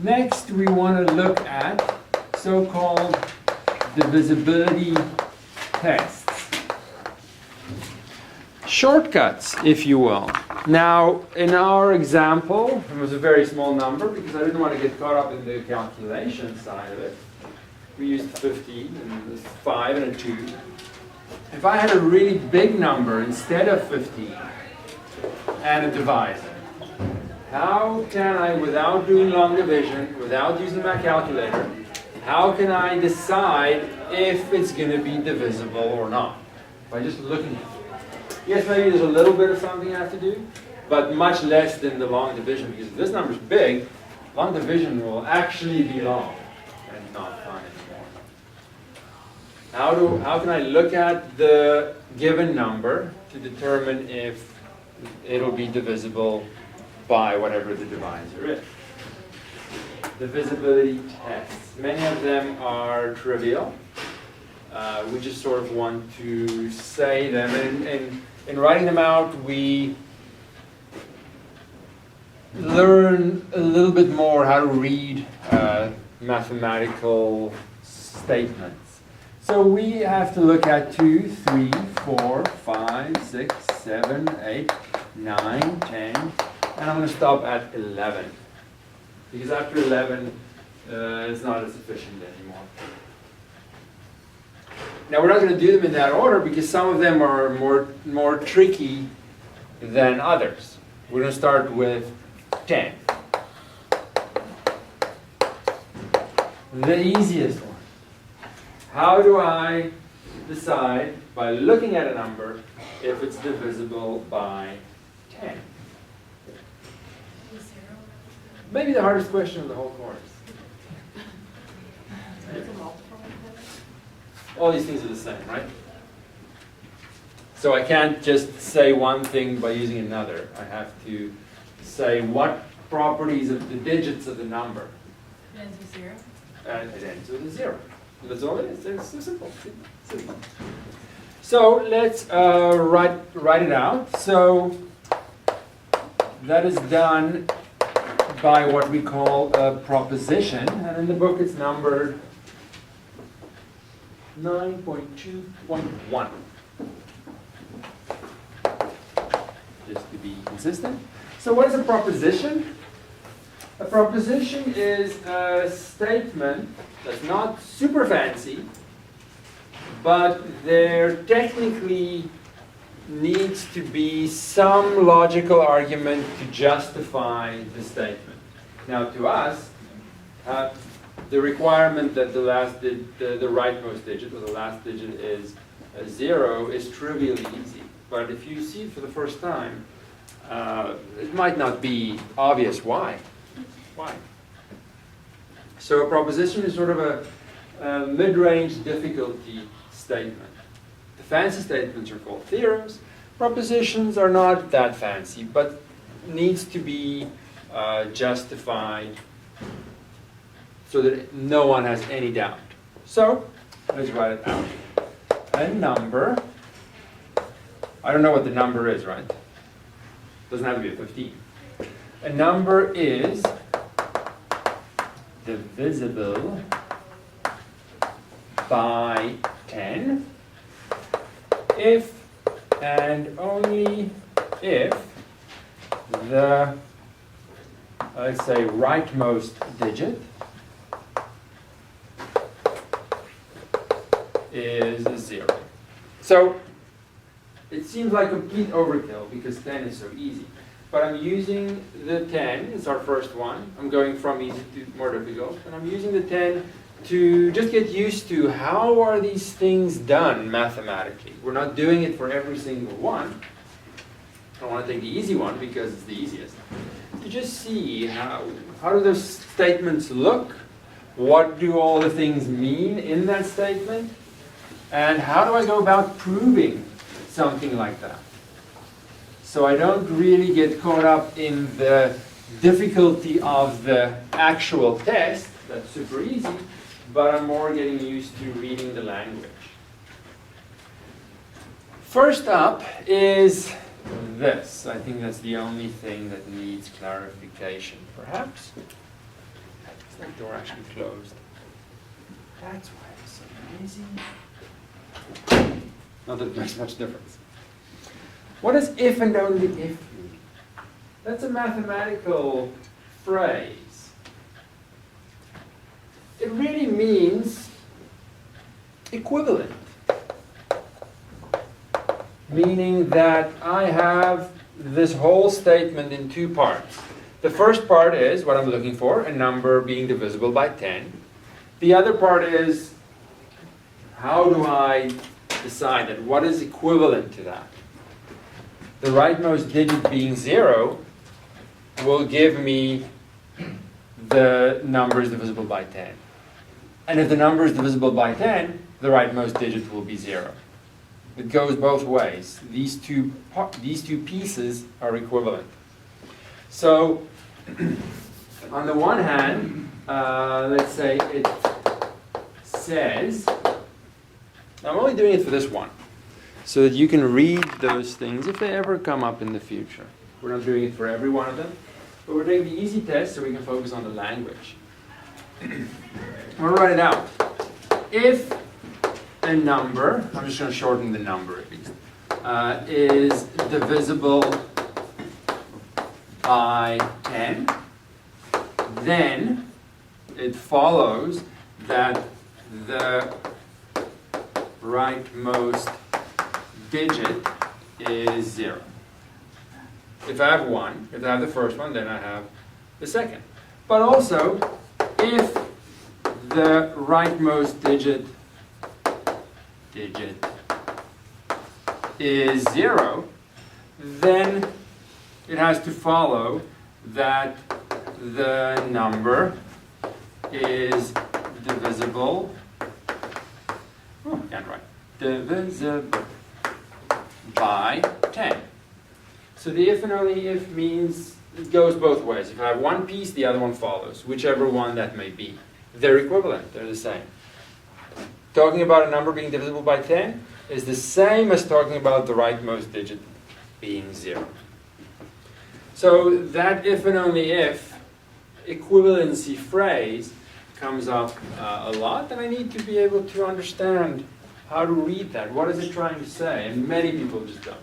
Next, we want to look at so-called divisibility tests. Shortcuts, if you will. Now, in our example, it was a very small number because I didn't want to get caught up in the calculation side of it. We used 15 and a 5 and a 2. If I had a really big number instead of 15 and a divisor, how can I, without doing long division, without using my calculator, how can I decide if it's going to be divisible or not? By just looking at it. Yes, maybe there's a little bit of something I have to do, but much less than the long division, because if this number's big, long division will actually be long and not fun anymore. How can I look at the given number to determine if it'll be divisible by whatever the divisor is? Divisibility tests. Many of them are trivial. We just sort of want to say them, and in writing them out, we learn a little bit more how to read mathematical statements. So we have to look at 2, 3, 4, 5, 6, 7, 8, 9, 10, and I'm going to stop at 11. Because after 11, it's not as efficient anymore. Now we're not going to do them in that order because some of them are more tricky than others. We're going to start with 10. The easiest one. How do I decide by looking at a number if it's divisible by 10? Maybe the hardest question of the whole course. All these things are the same, right? So I can't just say one thing by using another. I have to say what properties of the digits of the number. It ends with 0? And it ends with a 0. That's all it is. It's so simple. Simple. So let's write it out. So that is done by what we call a proposition, and in the book it's numbered 9.2.1. Just to be consistent. So what is a proposition? A proposition is a statement that's not super fancy, but there technically needs to be some logical argument to justify the statement. Now to us, the requirement that the rightmost digit, or the last digit, is a 0 is trivially easy. But if you see it for the first time, it might not be obvious why. Why? So a proposition is sort of a mid-range difficulty statement. The fancy statements are called theorems. Propositions are not that fancy, but needs to be justified so that no one has any doubt. So let's write it out. A number, I don't know what the number is, right? Doesn't have to be a 15. A number is divisible by 10 if and only if the, let's say, rightmost digit is 0. So it seems like complete overkill because 10 is so easy. But I'm using the 10, it's our first one. I'm going from easy to more difficult. And I'm using the 10 to just get used to how are these things done mathematically. We're not doing it for every single one. I want to take the easy one because it's the easiest. To just see how do those statements look? What do all the things mean in that statement? And how do I go about proving something like that? So I don't really get caught up in the difficulty of the actual test. That's super easy. But I'm more getting used to reading the language. First up is this. I think that's the only thing that needs clarification, perhaps. that door actually closed. That's why it's so busy. Not that it makes much difference. What does if and only if mean? That's a mathematical phrase. It really means equivalent. Meaning that I have this whole statement in two parts. The first part is what I'm looking for, a number being divisible by 10. The other part is how do I decide that? What is equivalent to that? The rightmost digit being 0 will give me the number is divisible by 10. And if the number is divisible by 10, the rightmost digit will be 0. It goes both ways. These two pieces are equivalent. So, on the one hand, let's say it says, I'm only doing it for this one, so that you can read those things if they ever come up in the future. We're not doing it for every one of them, but we're doing the easy test so we can focus on the language. We'll write it out. If a number, I'm just going to shorten the number at least, is divisible by 10, then it follows that the rightmost digit is 0. If I have 1, if I have the first one, then I have the second. But also, if the rightmost digit is 0, then it has to follow that the number is divisible, divisible by 10. So the if and only if means it goes both ways. If I have one piece, the other one follows, whichever one that may be. They're equivalent, they're the same. Talking about a number being divisible by 10 is the same as talking about the rightmost digit being 0. So that if and only if equivalency phrase comes up a lot, and I need to be able to understand how to read that. What is it trying to say? And many people just don't.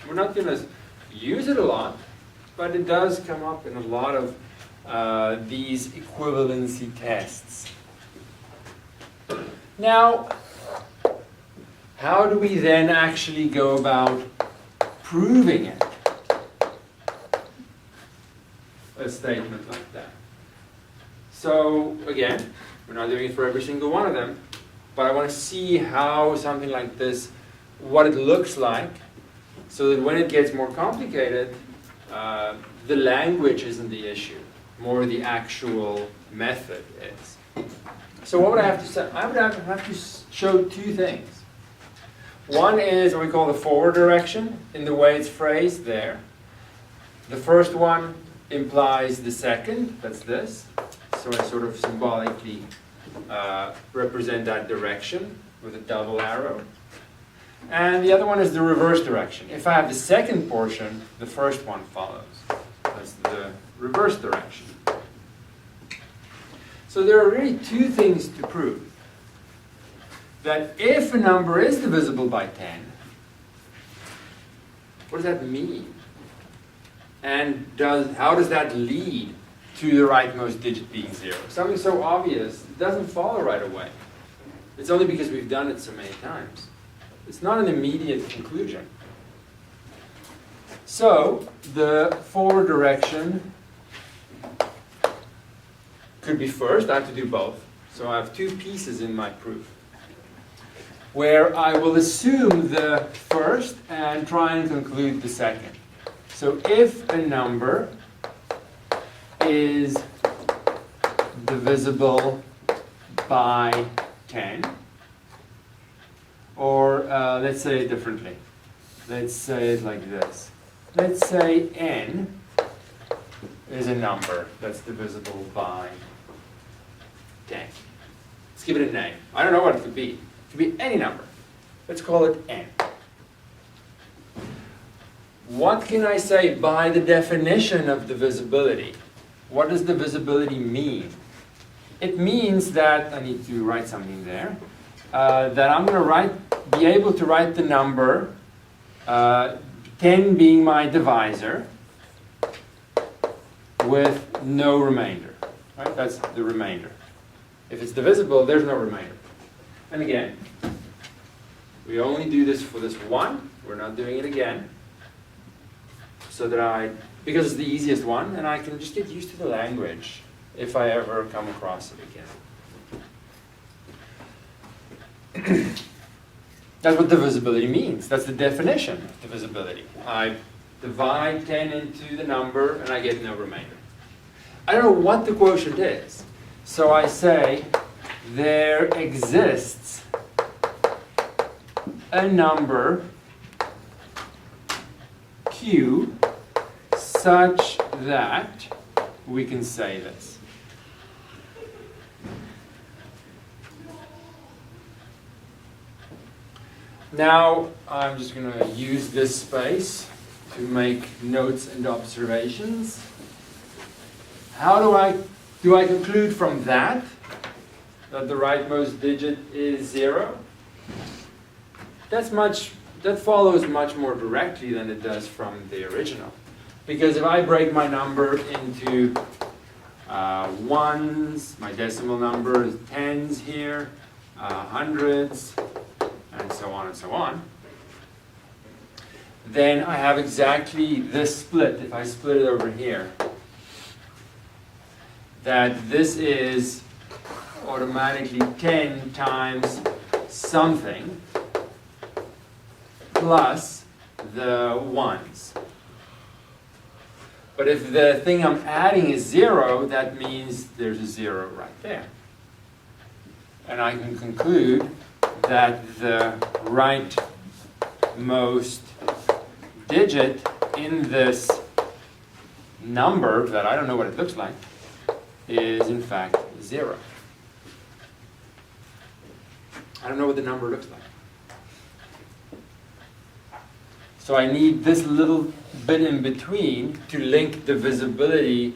We're not going to use it a lot, but it does come up in a lot of these equivalency tests. Now, how do we then actually go about proving it? A statement like that. So, again, we're not doing it for every single one of them, but I want to see how something like this, what it looks like, so that when it gets more complicated, the language isn't the issue, more the actual method is. So what would I have to say? I would have to show two things. One is what we call the forward direction in the way it's phrased there. The first one implies the second, that's this. So I sort of symbolically represent that direction with a double arrow. And the other one is the reverse direction. If I have the second portion, the first one follows. That's the reverse direction. So there are really two things to prove. That if a number is divisible by 10, what does that mean? And how does that lead to the rightmost digit being 0? Something so obvious doesn't follow right away. It's only because we've done it so many times. It's not an immediate conclusion. So the forward direction could be first. I have to do both. So I have two pieces in my proof, where I will assume the first and try and conclude the second. So if a number is divisible by 10, or let's say it differently. Let's say it like this. Let's say n is a number that's divisible by 10. Let's give it a name. I don't know what it could be. It could be any number. Let's call it n. What can I say by the definition of divisibility? What does divisibility mean? it means that, I need to write something there, that I'm going to be able to write the number 10 being my divisor with no remainder. Right? That's the remainder. If it's divisible, there's no remainder. And again, we only do this for this one. We're not doing it again. So that because it's the easiest one, and I can just get used to the language if I ever come across it again. That's what divisibility means. That's the definition of divisibility. I divide 10 into the number, and I get no remainder. I don't know what the quotient is. So I say there exists a number Q such that we can say this. Now I'm just going to use this space to make notes and observations. How do I conclude from that the rightmost digit is 0? That follows much more directly than it does from the original. Because if I break my number into ones, my decimal number is tens here, hundreds, and so on, then I have exactly this split. If I split it over here, that this is automatically 10 times something plus the ones. But if the thing I'm adding is 0, that means there's a 0 right there. And I can conclude that the rightmost digit in this number, that I don't know what it looks like, is in fact 0. I don't know what the number looks like. So I need this little bit in between to link divisibility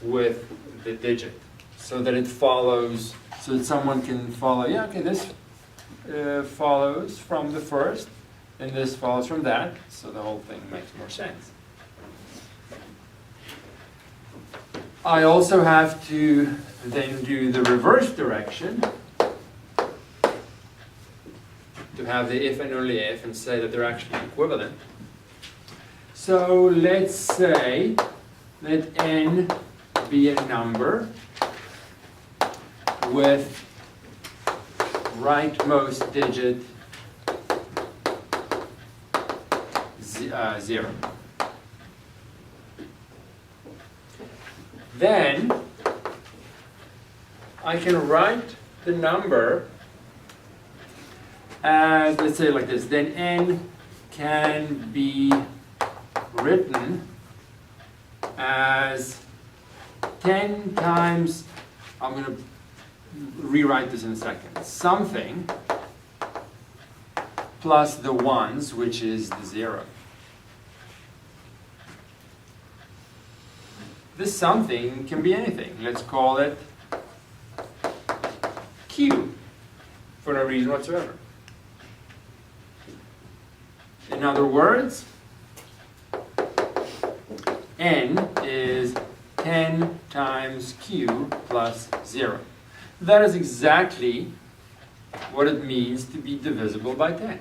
with the digit, so that it follows, so that someone can follow, yeah, okay, this follows from the first, and this follows from that, so the whole thing makes more sense. I also have to then do the reverse direction, to have the if and only if, and say that they're actually equivalent. So let's say let n be a number with rightmost digit 0. Then I can write the number as, let's say like this, then n can be written as 10 times, I'm going to rewrite this in a second, something plus the ones, which is the 0. This something can be anything. Let's call it Q for no reason whatsoever. In other words, n is 10 times q plus 0. That is exactly what it means to be divisible by 10.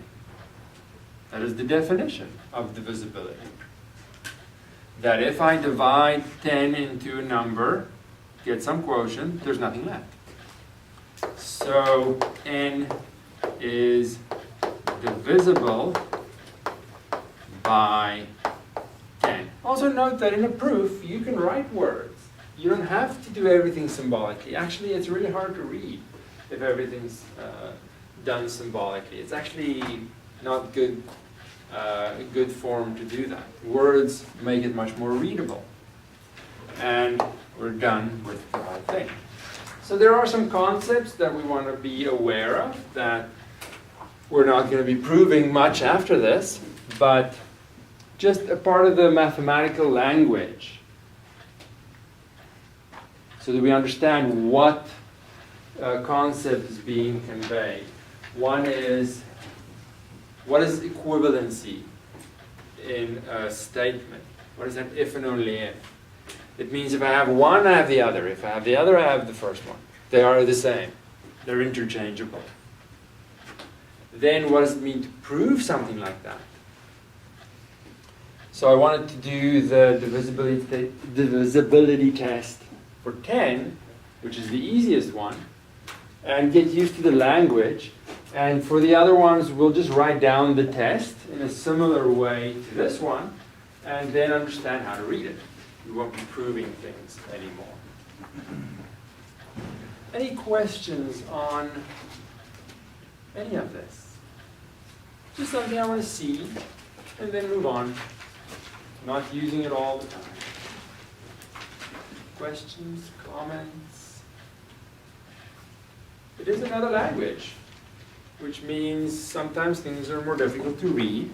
That is the definition of divisibility. That if I divide 10 into a number, get some quotient, there's nothing left. So n is divisible by 10. Also note that in a proof, you can write words. You don't have to do everything symbolically. Actually, it's really hard to read if everything's done symbolically. It's actually not good, good form to do that. Words make it much more readable. And we're done with the whole thing. So there are some concepts that we want to be aware of that we're not going to be proving much after this, but just a part of the mathematical language, so that we understand what concepts being conveyed. One is, what is equivalency in a statement? What is that if and only if? It means if I have one, I have the other. If I have the other, I have the first one. They are the same. They're interchangeable. Then what does it mean to prove something like that? So I wanted to do the divisibility test for 10, which is the easiest one, and get used to the language. And for the other ones, we'll just write down the test in a similar way to this one, and then understand how to read it. We won't be proving things anymore. Any questions on any of this? Just something I want to see, and then move on. Not using it all the time. Questions, comments? It is another language, which means sometimes things are more difficult to read.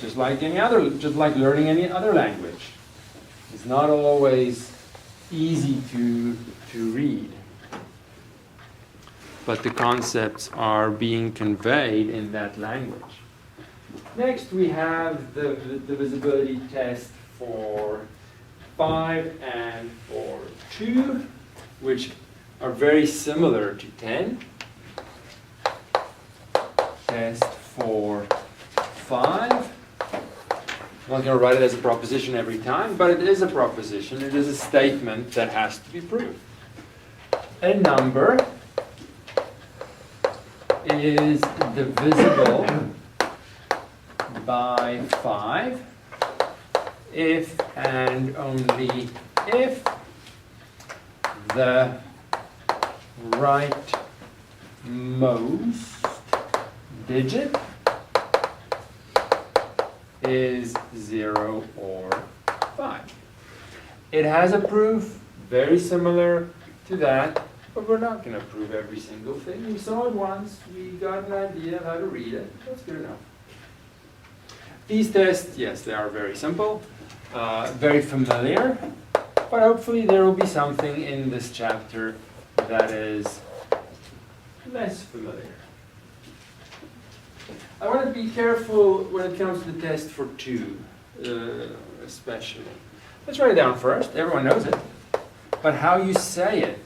Just like learning any other language. It's not always easy to read. But the concepts are being conveyed in that language. Next we have the divisibility test for 5 and for 2, which are very similar to 10. Test for 5. I'm not going to write it as a proposition every time, but it is a proposition. It is a statement that has to be proved. A number is divisible by 5 if and only if the rightmost digit is 0 or 5. It has a proof very similar to that, but we're not going to prove every single thing. We saw it once, we got an idea of how to read it. That's good enough. These tests, yes, they are very simple, very familiar, but hopefully there will be something in this chapter that is less familiar. I want to be careful when it comes to the test for 2, especially. Let's write it down first. Everyone knows it. But how you say it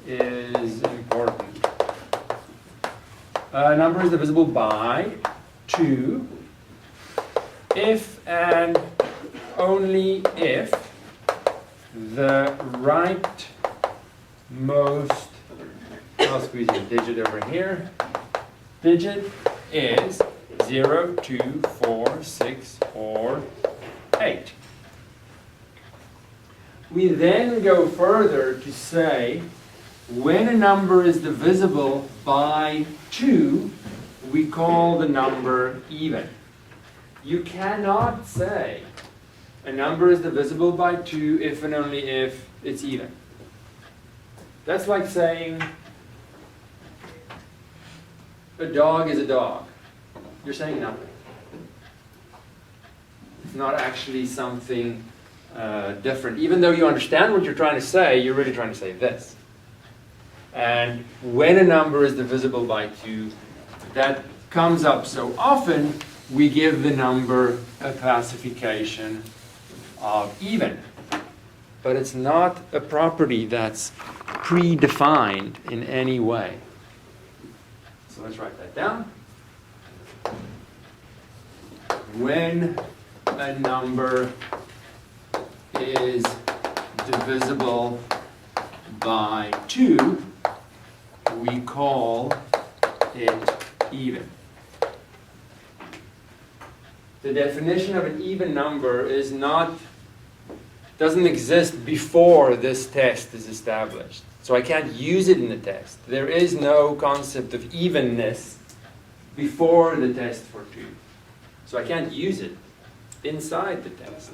is important. A number is divisible by 2 if and only if the rightmost, I'll squeeze a digit over here, digit is 0, 2, 4, 6, or 8. We then go further to say when a number is divisible by 2, we call the number even. You cannot say a number is divisible by 2 if and only if it's even. That's like saying a dog is a dog. You're saying nothing. It's not actually something different. Even though you understand what you're trying to say, you're really trying to say this. And when a number is divisible by 2, that comes up so often, we give the number a classification of even. But it's not a property that's predefined in any way. So let's write that down. When a number is divisible by 2, we call it even. The definition of an even number doesn't exist before this test is established. So I can't use it in the test. There is no concept of evenness before the test for 2. So I can't use it inside the test.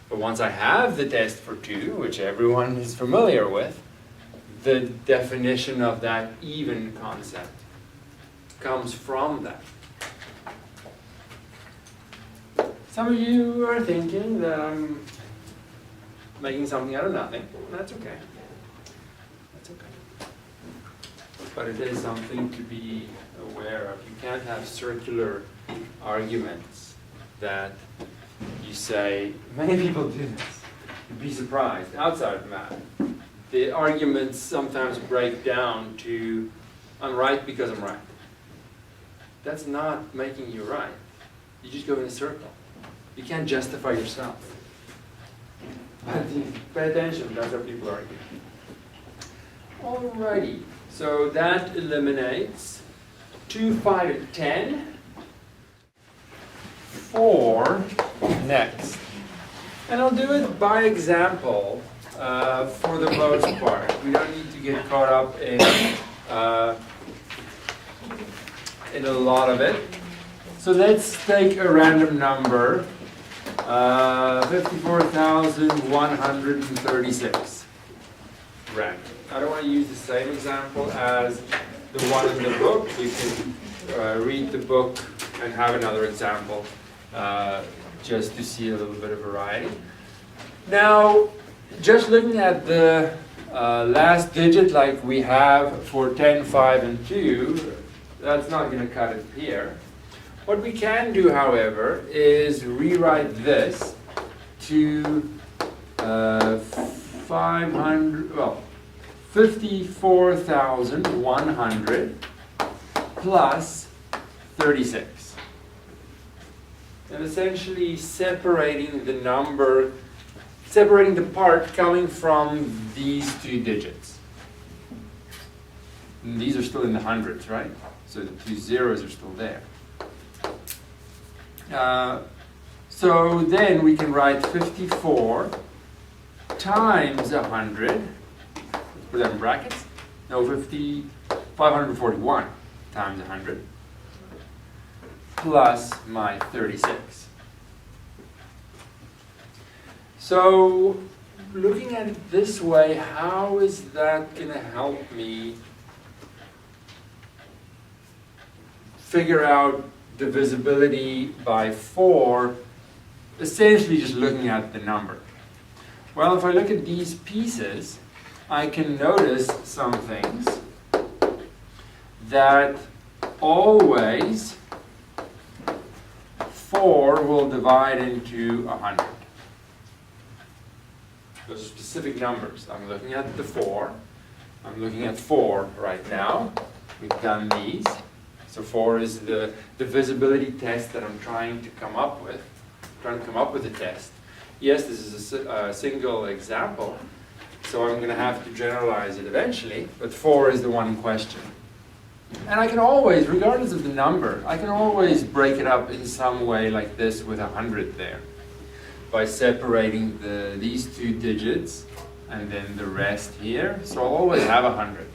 But once I have the test for 2, which everyone is familiar with, the definition of that even concept comes from that. Some of you are thinking that I'm making something out of nothing. That's okay. It's okay. But it is something to be aware of. You can't have circular arguments that you say, many people do this. You'd be surprised, outside of math. The arguments sometimes break down to, I'm right because I'm right. That's not making you right. You just go in a circle. You can't justify yourself. But pay attention, that's how people argue. Alrighty, so that eliminates 2, 5, and 10. 4 next. And I'll do it by example for the most part. We don't need to get caught up in a lot of it. So let's take a random number, 54,136. Random. I don't want to use the same example as the one in the book. You can read the book and have another example just to see a little bit of variety. Now, just looking at the last digit like we have for 10, 5, and 2, that's not going to cut it here. What we can do, however, is rewrite this to 54,100 plus 36. And essentially separating the number, separating the part coming from these 2 digits. And these are still in the hundreds, right? So the 2 zeros are still there. So then we can write 54 times 100. Let's put that in brackets. No, 541 times 100 plus my 36. So looking at it this way, how is that going to help me figure out divisibility by 4, essentially just looking at the number? Well, if I look at these pieces, I can notice some things that always 4 will divide into 100. Those are specific numbers. I'm looking at the 4. I'm looking at 4 right now. We've done these. So 4 is the divisibility test that I'm trying to come up with. Trying to come up with a test. Yes, this is a single example, so I'm going to have to generalize it eventually, but 4 is the one in question. And I can always, regardless of the number, I can always break it up in some way like this with 100 there, by separating these 2 digits and then the rest here. So I'll always have 100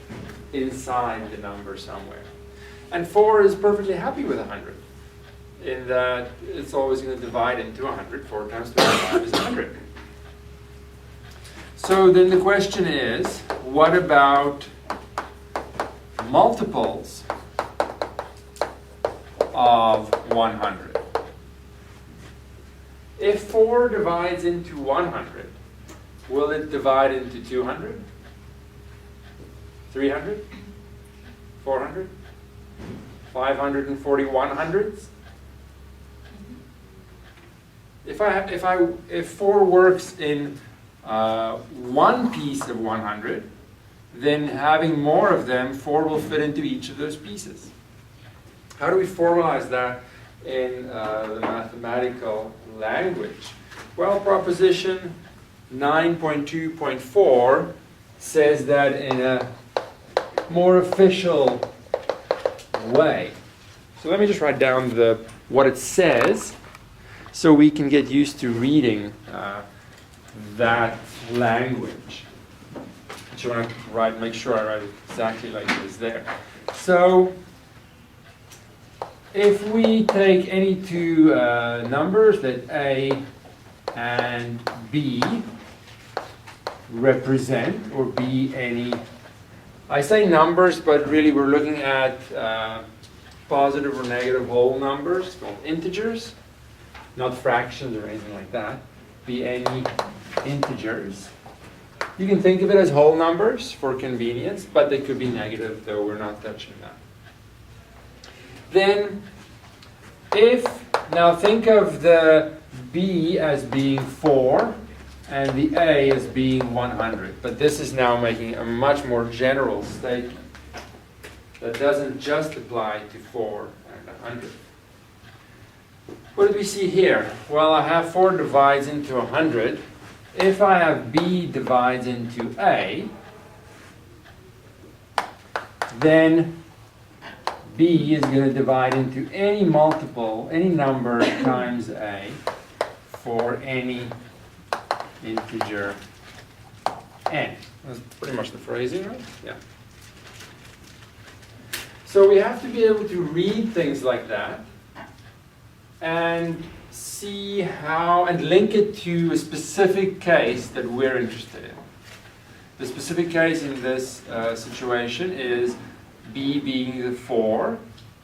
inside the number somewhere. And 4 is perfectly happy with 100, in that it's always going to divide into 100. 4 times 25 is 100. So then the question is, what about multiples of 100? If 4 divides into 100, will it divide into 200? 300? 400? 541 hundredths? If 4 works in one piece of 100, then having more of them, 4 will fit into each of those pieces. How do we formalize that in the mathematical language? Well, proposition 9.2.4 says that in a more official way. So let me just write down what it says so we can get used to reading that language. I want to make sure I write it exactly like it is there. So if we take any 2 numbers that A and B represent, or B any, I say numbers, but really we're looking at positive or negative whole numbers, called integers, not fractions or anything like that. Be any integers. You can think of it as whole numbers for convenience, but they could be negative, though we're not touching that. Then, now think of the B as being 4 and the A as being 100. But this is now making a much more general statement that doesn't just apply to 4 and 100. What do we see here? Well, I have 4 divides into 100. If I have B divides into A, then B is going to divide into any multiple, any number times A for any integer n. That's pretty much the phrasing, right? Yeah. So we have to be able to read things like that and see how, and link it to a specific case that we're interested in. The specific case in this situation is B being the 4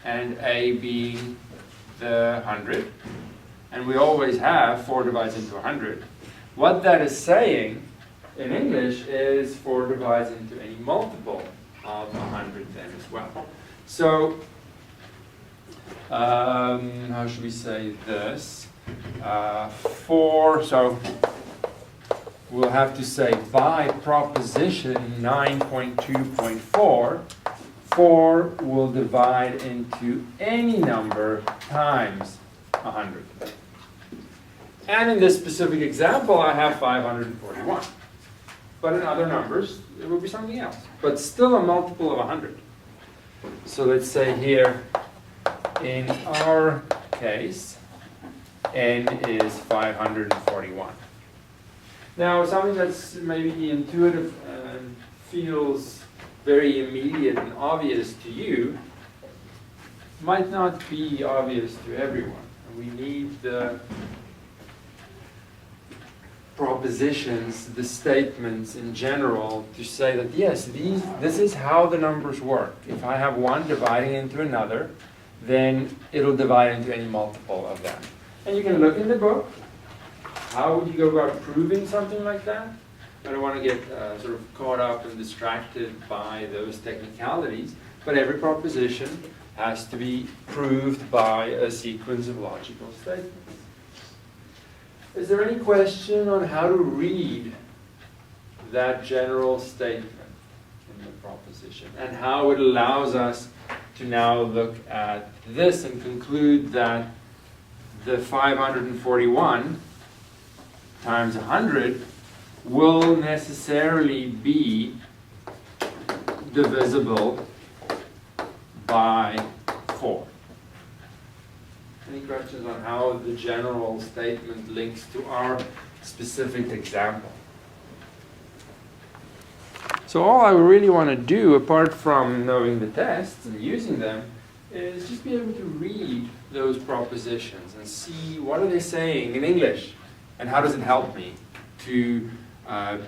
and A being the 100. And we always have 4 divides into 100. What that is saying in English is 4 divides into any multiple of 100 then as well. So, how should we say this? 4, so we'll have to say by proposition 9.2.4, 4 will divide into any number times 100. And in this specific example, I have 541. But in other numbers, it will be something else. But still a multiple of 100. So let's say here, in our case, n is 541. Now, something that's maybe intuitive and feels very immediate and obvious to you might not be obvious to everyone. We need the propositions, the statements in general to say that yes, this is how the numbers work. If I have one dividing into another, then it'll divide into any multiple of that. And you can look in the book. How would you go about proving something like that? I don't want to get sort of caught up and distracted by those technicalities, but every proposition has to be proved by a sequence of logical statements. Is there any question on how to read that general statement in the proposition and how it allows us to now look at this and conclude that the 541 times 100 will necessarily be divisible by 4? Any questions on how the general statement links to our specific example? So all I really want to do, apart from knowing the tests and using them, is just be able to read those propositions and see what are they saying in English and how does it help me to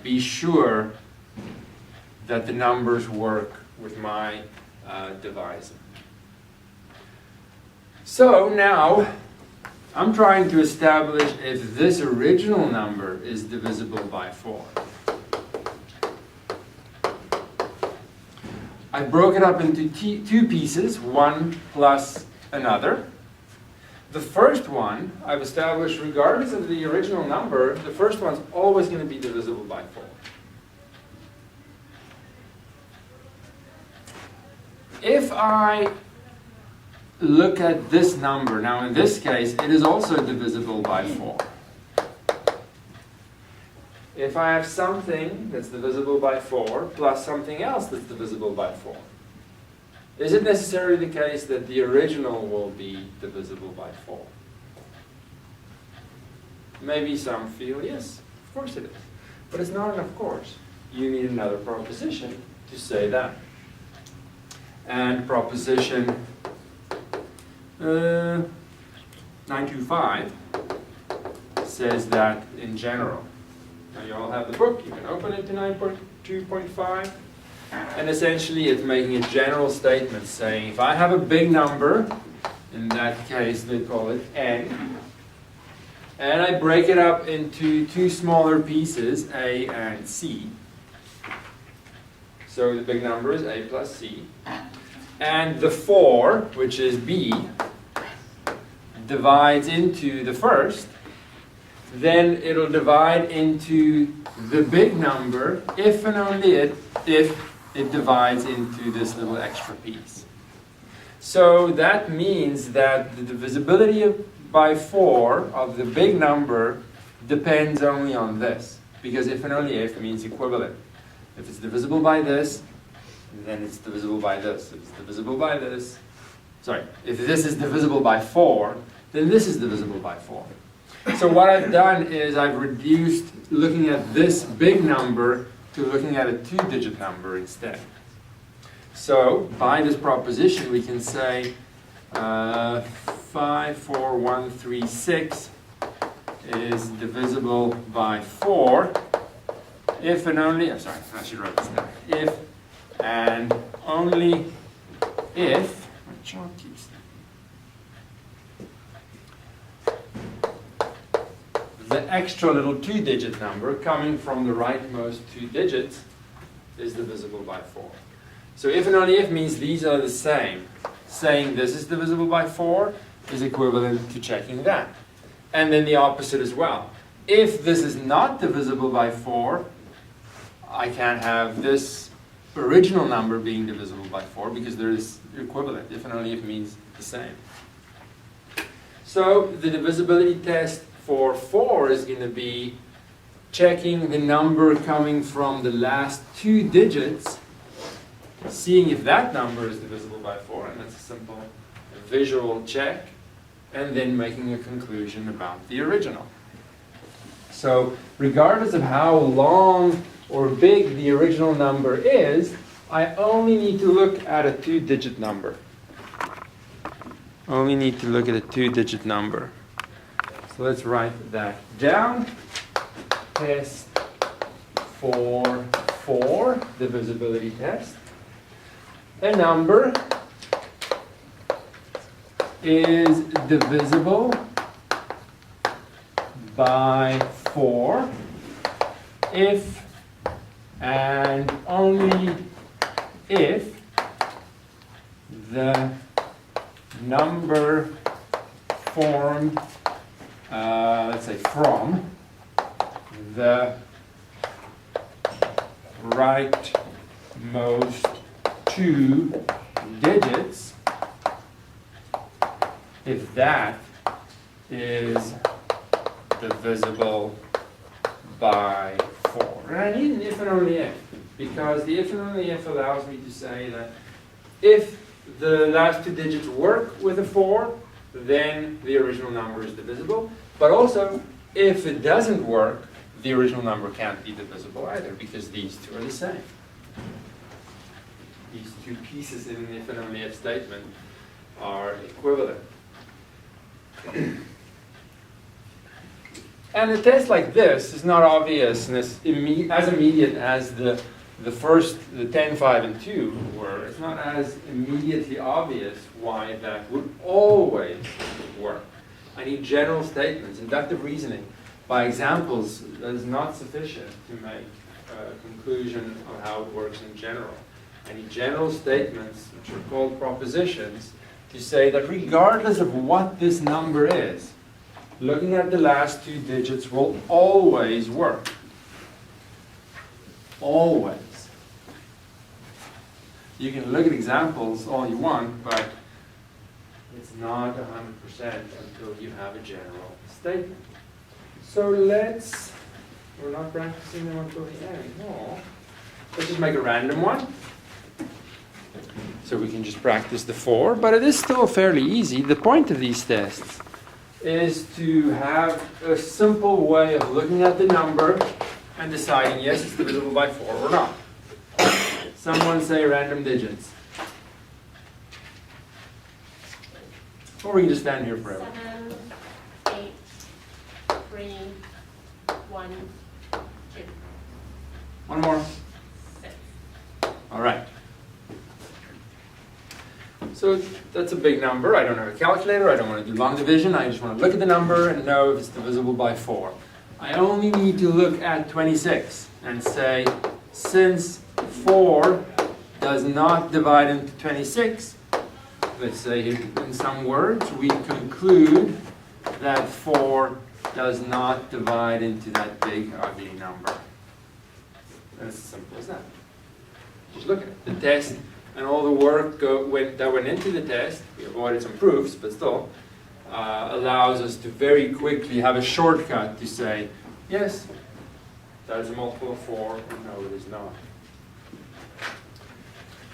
be sure that the numbers work with my divisor. So now I'm trying to establish if this original number is divisible by 4. I broke it up into two pieces, one plus another. The first one I've established, regardless of the original number, the first one's always going to be divisible by 4. If I look at this number, now in this case, it is also divisible by 4. If I have something that's divisible by 4 plus something else that's divisible by 4, is it necessarily the case that the original will be divisible by 4? Maybe some feel, yes, of course it is. But it's not an of course. You need another proposition to say that. And proposition 925 says that in general. Now you all have the book, you can open it to 9.2.5. And essentially it's making a general statement saying if I have a big number, in that case they call it n, and I break it up into two smaller pieces, A and C, So the big number is A plus C. And the 4, which is B, divides into the first. Then it'll divide into the big number if and only if it divides into this little extra piece. So that means that the divisibility by 4 of the big number depends only on this. Because if and only if means equivalent. If it's divisible by this, then it's divisible by this. If it's divisible by this, sorry, if this is divisible by 4, then this is divisible by 4. So what I've done is I've reduced looking at this big number to looking at a 2-digit number instead. So by this proposition we can say 5, 4, 1, 3, 6 is divisible by 4 if and only, I'm sorry, I should write this down. If and only if, my chalk keeps the extra little 2-digit number coming from the rightmost 2 digits is divisible by 4. So if and only if means these are the same. Saying this is divisible by 4 is equivalent to checking that. And then the opposite as well. If this is not divisible by 4, I can't have this original number being divisible by 4 because there is equivalent. If and only if means the same. So the divisibility test for 4 is going to be checking the number coming from the last 2 digits, seeing if that number is divisible by 4, and that's a simple visual check, and then making a conclusion about the original. So regardless of how long or big the original number is, I only need to look at a 2-digit number. Only need to look at a 2-digit number. So let's write that down. Test for 4, divisibility test. A number is divisible by 4 if and only if the number formed, let's say from the rightmost 2 digits, if that is divisible by 4. And I need an if and only if, because the if and only if allows me to say that if the last 2 digits work with a 4, then the original number is divisible. But also, if it doesn't work, the original number can't be divisible either, because these two are the same. These two pieces in an if and only if statement are equivalent. And a test like this is not obvious and as immediate as the first, the 10, 5, and 2 were. It's not as immediately obvious why that would always work. I need general statements. Inductive reasoning by examples is not sufficient to make a conclusion of how it works in general. I need general statements, which are called propositions, to say that regardless of what this number is, looking at the last 2 digits will always work. Always. You can look at examples all you want, but it's not 100% until you have a general statement. So we're not practicing them until the end. No. Let's just make a random one. So we can just practice the 4, but it is still fairly easy. The point of these tests is to have a simple way of looking at the number and deciding, yes, it's divisible by 4 or not. Someone say random digits. Or we can just stand here forever. 7, 8, 3, 1, 2. One more. 6. All right. So that's a big number. I don't have a calculator. I don't want to do long division. I just want to look at the number and know if it's divisible by 4. I only need to look at 26 and say, since 4 does not divide into 26, let's say in some words, we conclude that 4 does not divide into that big ugly number. That's as simple as that. Just look at it. The test and all the work that went into the test, we avoided some proofs, but still, allows us to very quickly have a shortcut to say, yes, that is a multiple of 4, or no, it is not.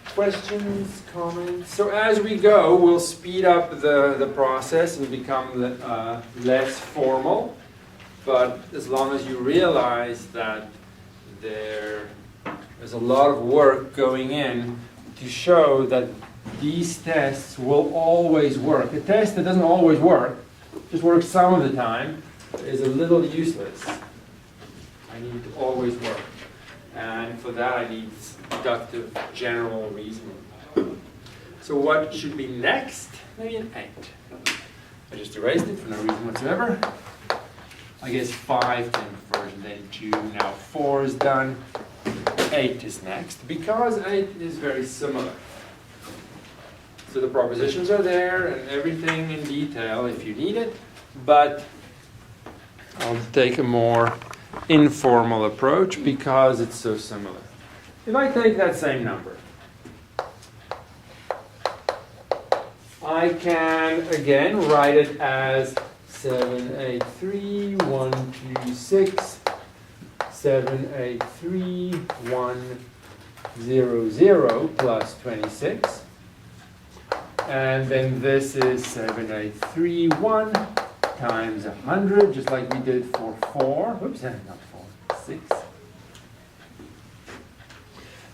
Questions, comments? So as we go, we'll speed up the process and become less formal, but as long as you realize that there's a lot of work going in to show that these tests will always work. A test that doesn't always work, just works some of the time, is a little useless. I need to always work. And for that I need deductive general reasoning. So what should be next? Maybe an 8. I just erased it for no reason whatsoever. I guess 5 came first, and then 2, now 4 is done. 8 is next, because 8 is very similar. So the propositions are there and everything in detail if you need it, but I'll take a more informal approach because it's so similar. If I take that same number, I can again write it as 783,126, 783,100 plus 26. And then this is 783,1 times 100, just like we did for 4. Oops, not 4, 6.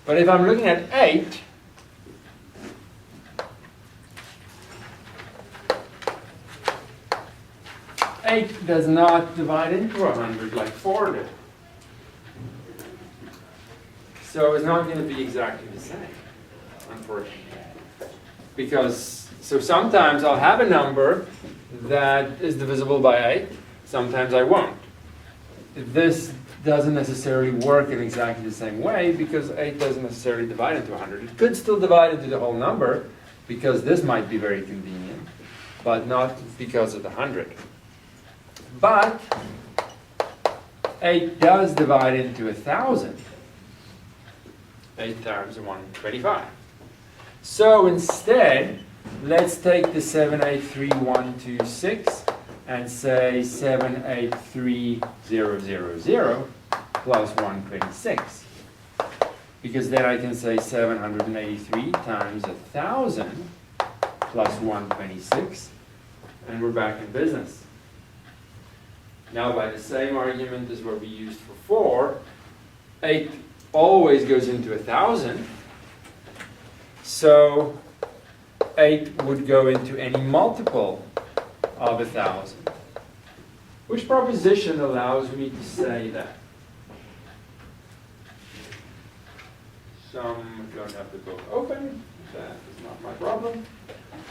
But if I'm looking at 8, eight does not divide into 100 like 4 did. So it's not going to be exactly the same, unfortunately. Because, so sometimes I'll have a number that is divisible by 8, sometimes I won't. This doesn't necessarily work in exactly the same way because 8 doesn't necessarily divide into 100. It could still divide into the whole number because this might be very convenient, but not because of the 100. But 8 does divide into 1,000. 8 times 125. So instead, let's take the 783,126 and say 783,000 plus 126. Because then I can say 783 times 1,000 plus 126, and we're back in business. Now by the same argument as what we used for 4, 8 always goes into 1,000. So 8 would go into any multiple of 1,000. Which proposition allows me to say that? Some don't have the book open. That is not my problem.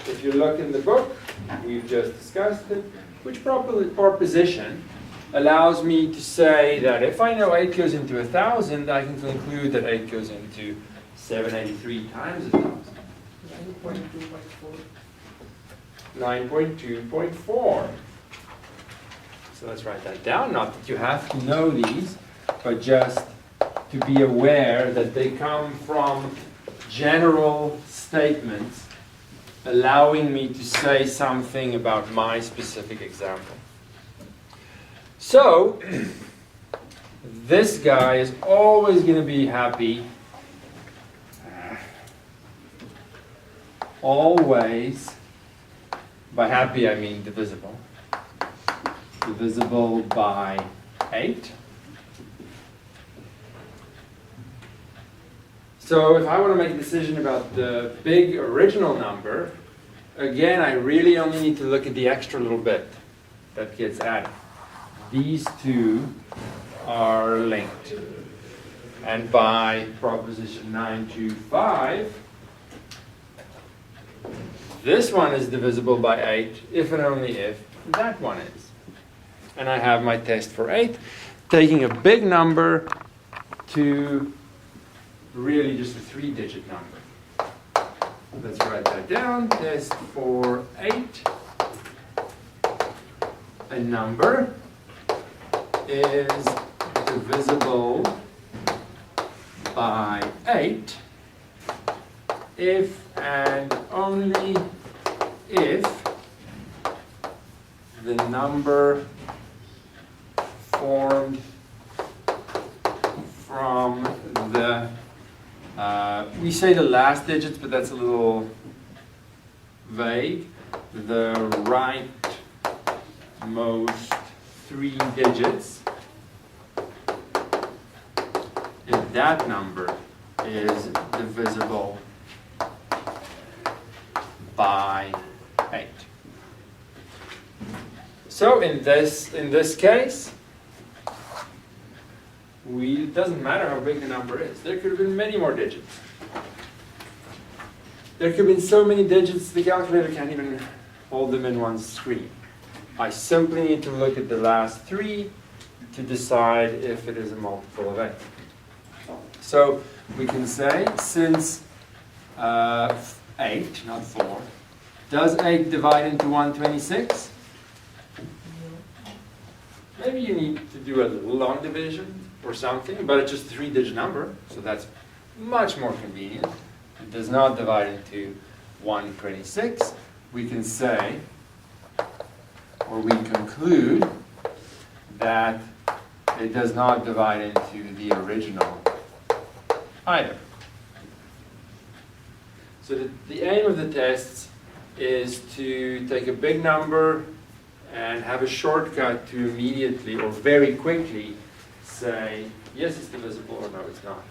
If you look in the book, we've just discussed it. Which proposition allows me to say that if I know 8 goes into 1,000, I can conclude that 8 goes into 783 times 1,000. 9.2.4. So let's write that down. Not that you have to know these, but just to be aware that they come from general statements allowing me to say something about my specific example. So, this guy is always going to be happy. Always, by happy I mean divisible. Divisible by 8. So if I want to make a decision about the big original number, again I really only need to look at the extra little bit that gets added. These two are linked. And by proposition 925, this one is divisible by 8 if and only if that one is. And I have my test for 8, taking a big number to really just a 3-digit number. Let's write that down. Test for 8. A number is divisible by 8 if and only if the number formed from the, we say the last digits, but that's a little vague, the rightmost 3 digits, if that number is divisible by 8. So in this case, it doesn't matter how big the number is. There could have been many more digits. There could have been so many digits the calculator can't even hold them in one screen. I simply need to look at the last 3 to decide if it is a multiple of 8. So we can say, since 8, not 4, does 8 divide into 126? Maybe you need to do a little long division or something, but it's just a 3-digit number, so that's much more convenient. It does not divide into 126. We can say, or we conclude, that it does not divide into the original either. So the aim of the tests is to take a big number and have a shortcut to immediately or very quickly say, yes, it's divisible, or no, it's not.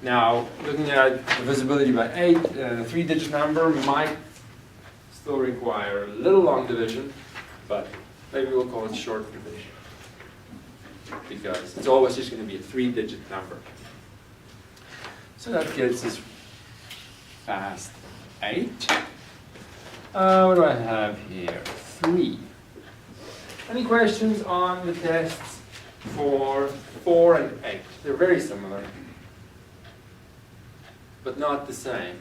Now, looking at divisibility by 8, a 3-digit number might still require a little long division, but maybe we'll call it short division, because it's always just going to be a 3-digit number. So that gets us past 8. What do I have here? 3. Any questions on the tests for 4 and 8? They're very similar, but not the same.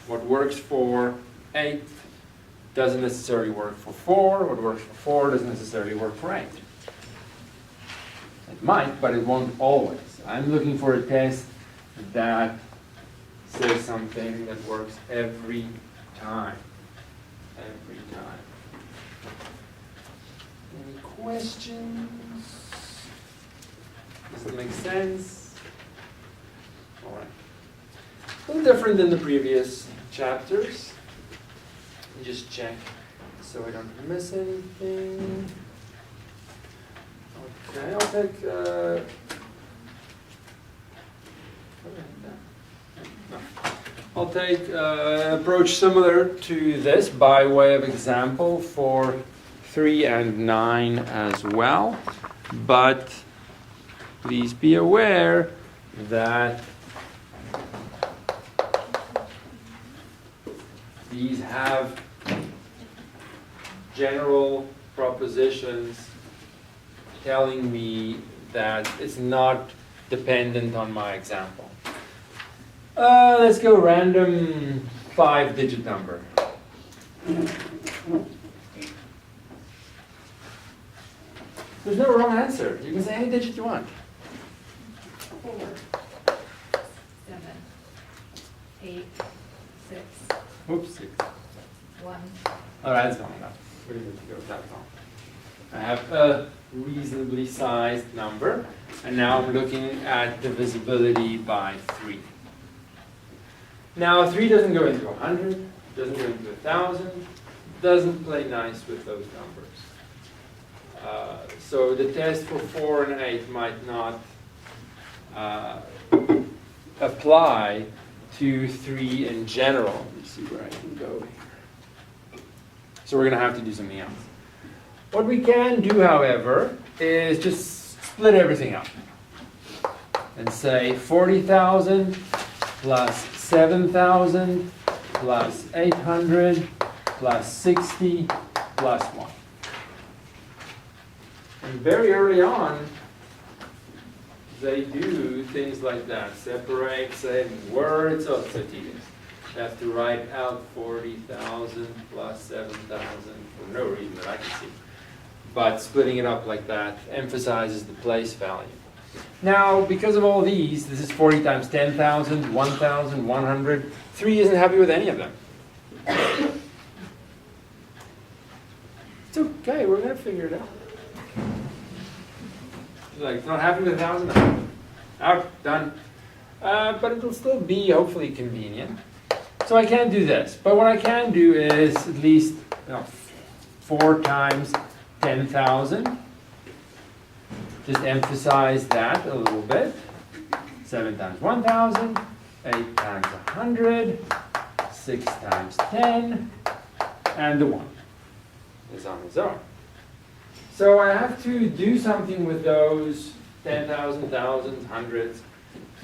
What works for 8 doesn't necessarily work for 4. What works for 4 doesn't necessarily work for 8. It might, but it won't always. I'm looking for a test that says something that works every time. Every time. Any questions? Does it make sense? All right. A little different than the previous chapters. Let me just check so I don't miss anything. Okay, I'll take I'll take an approach similar to this by way of example for 3 and 9 as well. But please be aware that these have general propositions telling me that it's not dependent on my example. Let's go random 5-digit number. There's no wrong answer. You can say any digit you want. 4, 7, 8, 6. Oops, 6. 1. All right, that's long enough. We don't need to go that long. I have a reasonably sized number, and now I'm looking at divisibility by 3. Now, 3 doesn't go into 100, doesn't go into 1,000, doesn't play nice with those numbers. So the test for 4 and 8 might not apply to 3 in general. Let me see where I can go here. So we're going to have to do something else. What we can do, however, is just split everything up and say 40,000 plus 7,000 plus 800 plus 60 plus 1. And very early on, they do things like that. Separate, say, words. Oh, it's so tedious. They have to write out 40,000 plus 7,000 for no reason that I can see. But splitting it up like that emphasizes the place value. Now, because of all these, this is 40 times 10,000, 1,000, 100. 3 isn't happy with any of them. It's okay, we're going to figure it out. Like, it's not happy with 1,000? Out, done. But it'll still be hopefully convenient. So I can't do this. But what I can do is at least 4 times 10,000. Just emphasize that a little bit. 7 times 1,000. 8 times 100. 6 times 10. And the 1 is on its own. So I have to do something with those 10,000, thousands, hundreds,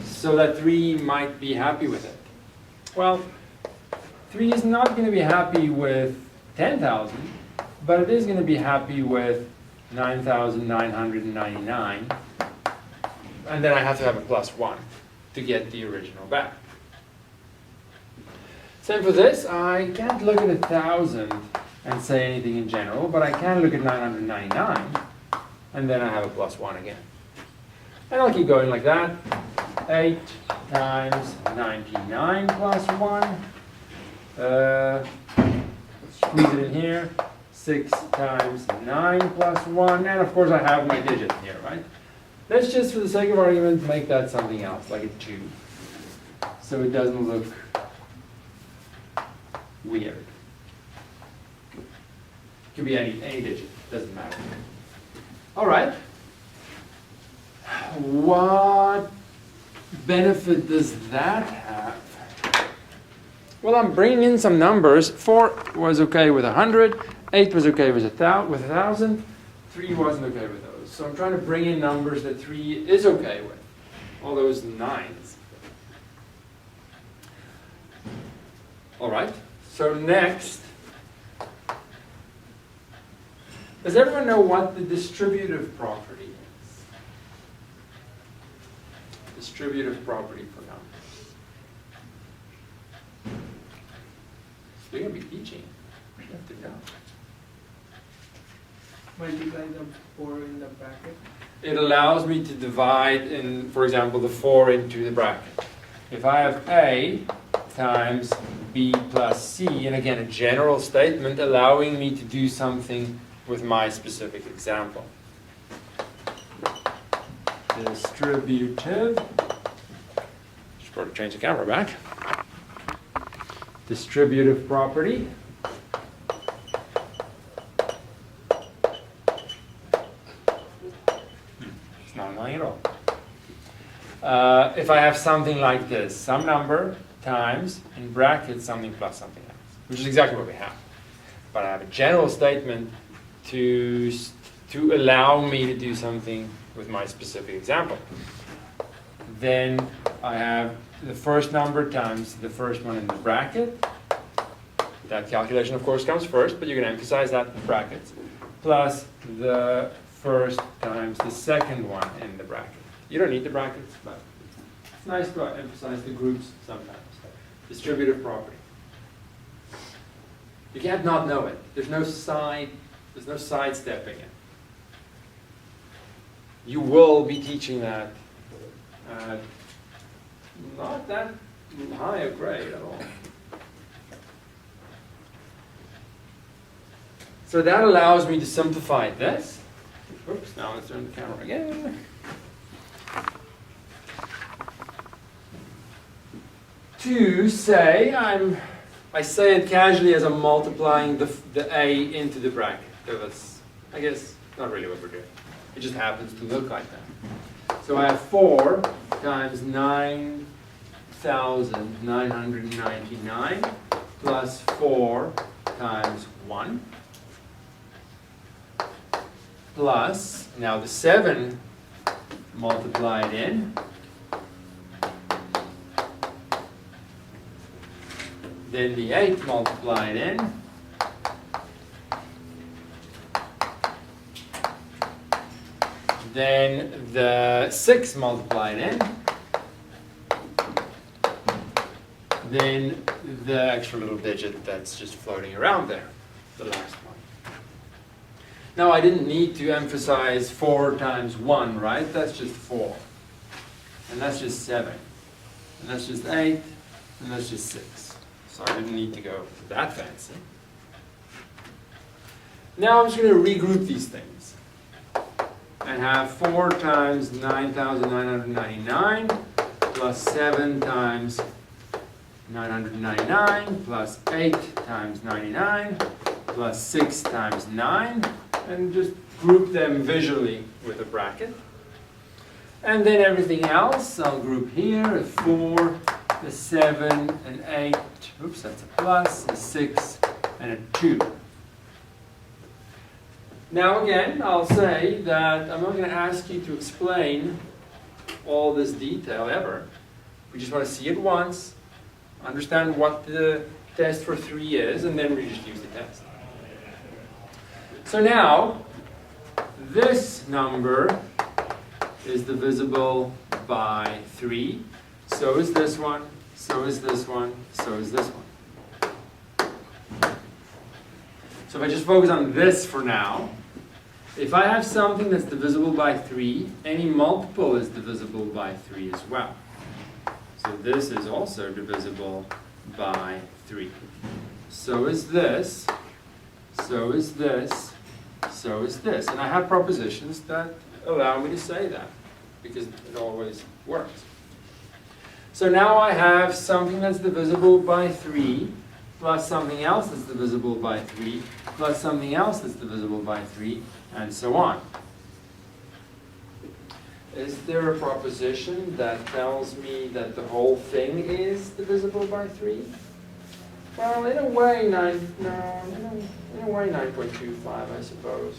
so that 3 might be happy with it. Well, 3 is not going to be happy with 10,000, but it is going to be happy with 9,999. And then I have to have a plus 1 to get the original back. Same for this. I can't look at 1,000 and say anything in general, but I can look at 999, and then I have a plus 1 again. And I'll keep going like that. 8 times 99 plus 1. Squeeze it in here. 6 times 9 plus 1. And of course I have my digit here, right? Let's just, for the sake of argument, make that something else, like a 2. So it doesn't look weird. Could be any digit, doesn't matter. All right. What benefit does that have? Well, I'm bringing in some numbers. 4 was okay with 100. 8 was okay with 1,000. 3 wasn't okay with those. So I'm trying to bring in numbers that 3 is okay with. All those 9s. All right. So next, does everyone know what the distributive property is? Distributive property for numbers. You're going to be teaching. You have to know. Multiply the 4 in the bracket. It allows me to divide, in, for example, the 4 into the bracket. If I have A times B plus C, and again, a general statement allowing me to do something with my specific example. Distributive. Just got to change the camera back. Distributive property. It's not annoying at all. If I have something like this, some number times, in brackets, something plus something else, which is exactly what we have. But I have a general statement to allow me to do something with my specific example. Then I have the first number times the first one in the bracket. That calculation, of course, comes first, but you can emphasize that in brackets. Plus the first times the second one in the bracket. You don't need the brackets, but it's nice to emphasize the groups sometimes. Distributive property. You can't not know it. There's no sidestepping it. You will be teaching that not that high a grade at all. So that allows me to simplify this. Oops, now let's turn the camera again. To say, I say it casually as I'm multiplying the A into the bracket. So that's, I guess, not really what we're doing. It just happens to look like that. So I have 4 times 9,999 plus 4 times 1 plus, now the 7 multiplied in, then the 8 multiplied in, then the 6 multiplied in, then the extra little digit that's just floating around there, the last one. Now I didn't need to emphasize 4 times 1, right? That's just 4. And that's just 7. And that's just 8. And that's just 6. So I didn't need to go that fancy. Now I'm just going to regroup these things. And have 4 times 9,999 plus 7 times 999 plus 8 times 99 plus 6 times 9, and just group them visually with a bracket. And then everything else I'll group here, a 4, a 7, an 8, oops, that's a plus, a 6, and a 2. Now again, I'll say that I'm not going to ask you to explain all this detail ever. We just want to see it once, understand what the test for 3 is, and then we just use the test. So now, this number is divisible by 3. So is this one, so is this one, so is this one. So if I just focus on this for now, if I have something that's divisible by 3, any multiple is divisible by 3 as well. So this is also divisible by 3. So is this, so is this, so is this. And I have propositions that allow me to say that, because it always works. So now I have something that's divisible by 3, plus something else that's divisible by 3, plus something else that's divisible by 3, and so on. Is there a proposition that tells me that the whole thing is divisible by 3? Well, in a way, 9.25, I suppose.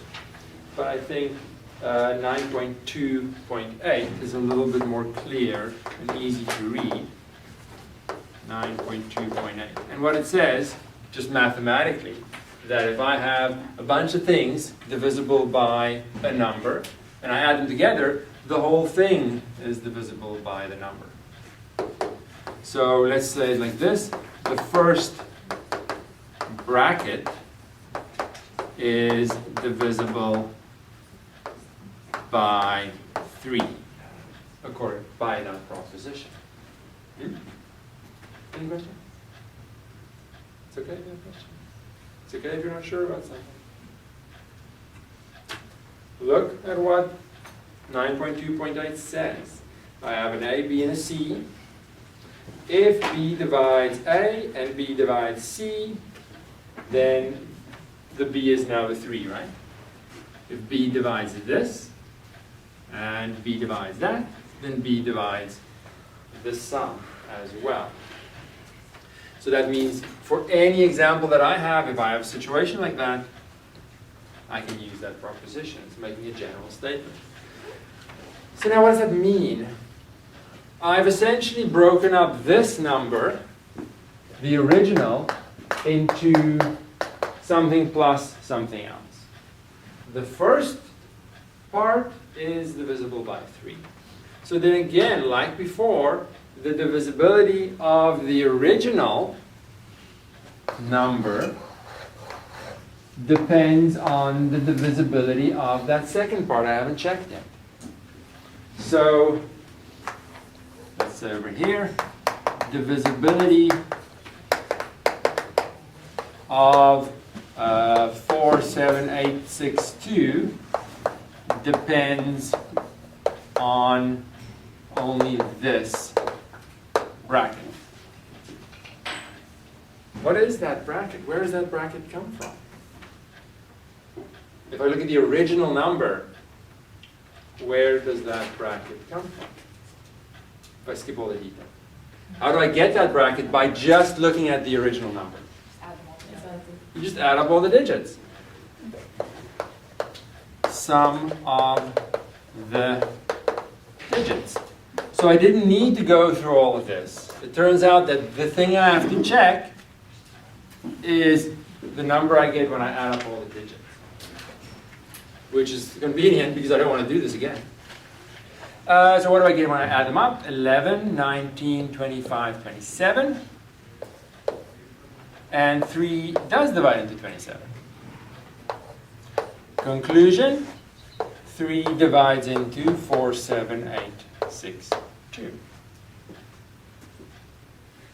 But I think 9.2.8 is a little bit more clear and easy to read. 9.2.8. And what it says, just mathematically, that if I have a bunch of things divisible by a number, and I add them together, the whole thing is divisible by the number. So let's say it like this. The first bracket is divisible by 3, according by that proposition. Any question? It's okay if you have a question. It's okay if you're not sure about something. Look at what 9.2.8 says. I have an A, B, and a C. If B divides A and B divides C, then the B is now a 3, right? If B divides this, and B divides that, then B divides the sum as well. So that means for any example that I have, if I have a situation like that, I can use that proposition. It's making a general statement. So now what does that mean? I've essentially broken up this number, the original, into something plus something else. The first part is divisible by 3. So then again, like before, the divisibility of the original number depends on the divisibility of that second part. I haven't checked yet. So let's say over here, divisibility of 47862 depends on only this bracket. What is that bracket? Where does that bracket come from? If I look at the original number, where does that bracket come from? If I skip all the detail. How do I get that bracket? By just looking at the original number. You just add up all the digits. Sum of the digits. So I didn't need to go through all of this. It turns out that the thing I have to check is the number I get when I add up all the digits. which is convenient because I don't want to do this again. So what do I get when I add them up? 11, 19, 25, 27. And 3 does divide into 27. Conclusion, 3 divides into 4, 7, 8, 6, 2.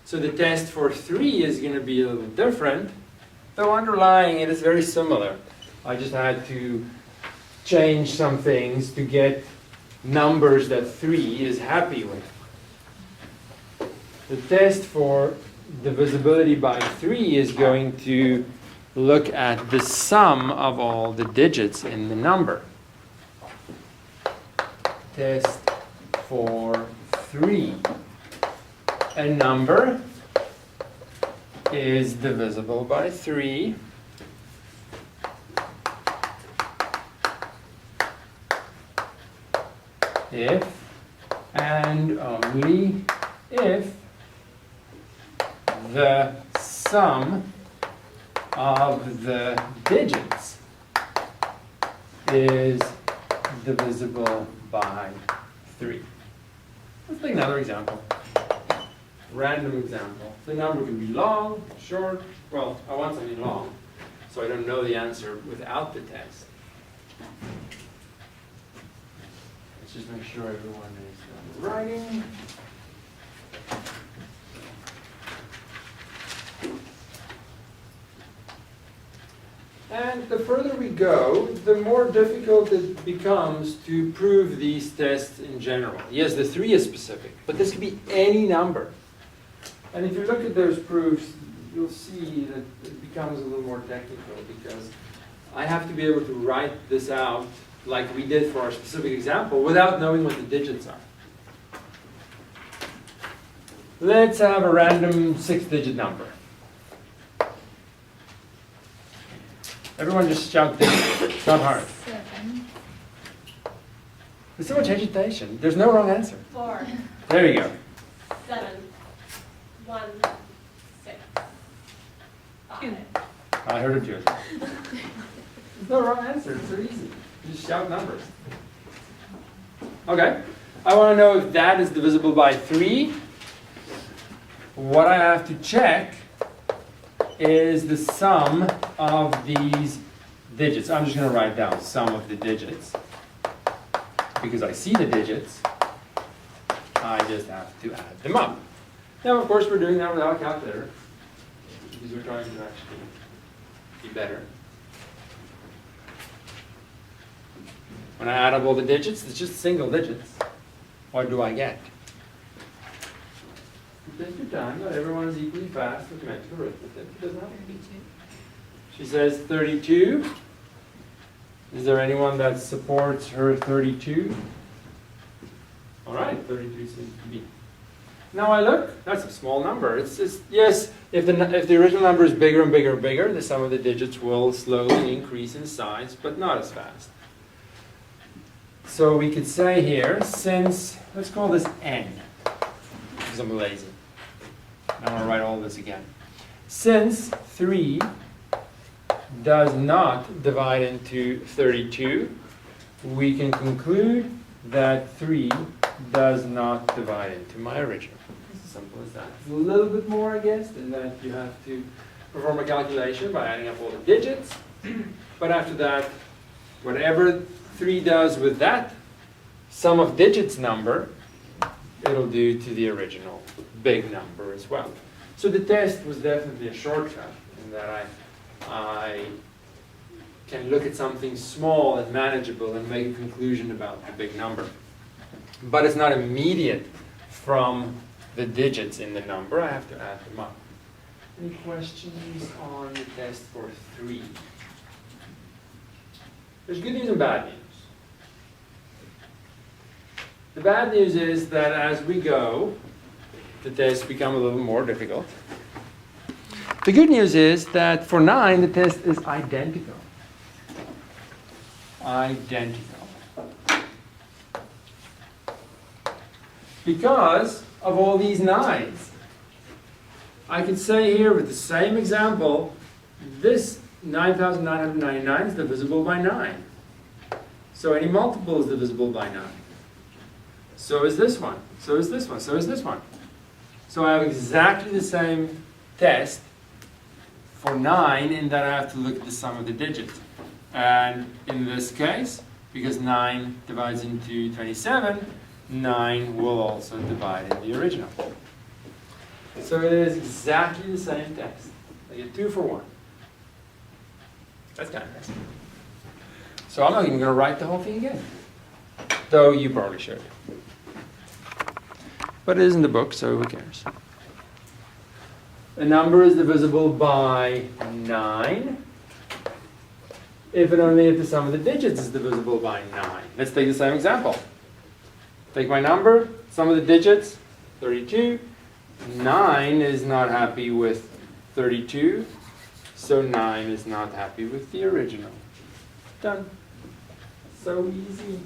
So the test for 3 is going to be a little different, though underlying it is very similar. I just had to change some things to get numbers that 3 is happy with. The test for divisibility by 3 is going to look at the sum of all the digits in the number. Test for 3. A number is divisible by 3 if and only if the sum of the digits is divisible by 3. Let's take another example. Random example. The number can be long, short. Well, I want something long, so I don't know the answer without the test. Let's just make sure everyone is writing. And the further we go, the more difficult it becomes to prove these tests in general. Yes, the 3 is specific, but this could be any number. And if you look at those proofs, you'll see that it becomes a little more technical because I have to be able to write this out like we did for our specific example without knowing what the digits are. Let's have a random 6-digit number. Everyone just shout digits. It's not hard. 7. There's so much agitation. There's no wrong answer. 4, There you go. 7, 1, 6, 5. I heard it too. There's no wrong answer. It's so easy. You just shout numbers. Okay. I want to know if that is divisible by 3. What I have to check is the sum of these digits. I'm just going to write down sum of the digits. Because I see the digits, I just have to add them up. Now, of course, we're doing that without a calculator. Because we're trying to actually be better. When I add up all the digits, it's just single digits. What do I get? Take your time, not everyone is equally fast with mental arithmetic. It doesn't have to be. She says 32. Is there anyone that supports her 32? All right, 32 seems to be. Now I look, that's a small number. It's just, yes, if the original number is bigger and bigger and bigger, the sum of the digits will slowly increase in size, but not as fast. So we could say here, since, let's call this n, because I'm lazy. I want to write all this again. Since 3 does not divide into 32, we can conclude that 3 does not divide into my original. It's as simple as that. It's a little bit more, I guess, than that you have to perform a calculation by adding up all the digits. But after that, whatever 3 does with that sum of digits number, it'll do to the original big number as well. So the test was definitely a shortcut in that I can look at something small and manageable and make a conclusion about the big number. But it's not immediate from the digits in the number. I have to add them up. Any questions on the test for 3? There's good news and bad news. The bad news is that as we go, the tests become a little more difficult. The good news is that for 9, the test is identical. Identical. Because of all these 9s. I could say here with the same example, this 9,999 is divisible by 9. So any multiple is divisible by 9. So is this one. So is this one. So is this one. So I have exactly the same test for 9 in that I have to look at the sum of the digits. And in this case, because 9 divides into 27, 9 will also divide in the original. So it is exactly the same test. I get 2 for 1. That's kind of nice. So I'm not even going to write the whole thing again. Though you probably should. But it is in the book, so who cares? A number is divisible by 9 if and only if the sum of the digits is divisible by 9. Let's take the same example. Take my number, sum of the digits, 32. 9 is not happy with 32, so 9 is not happy with the original. Done. So easy.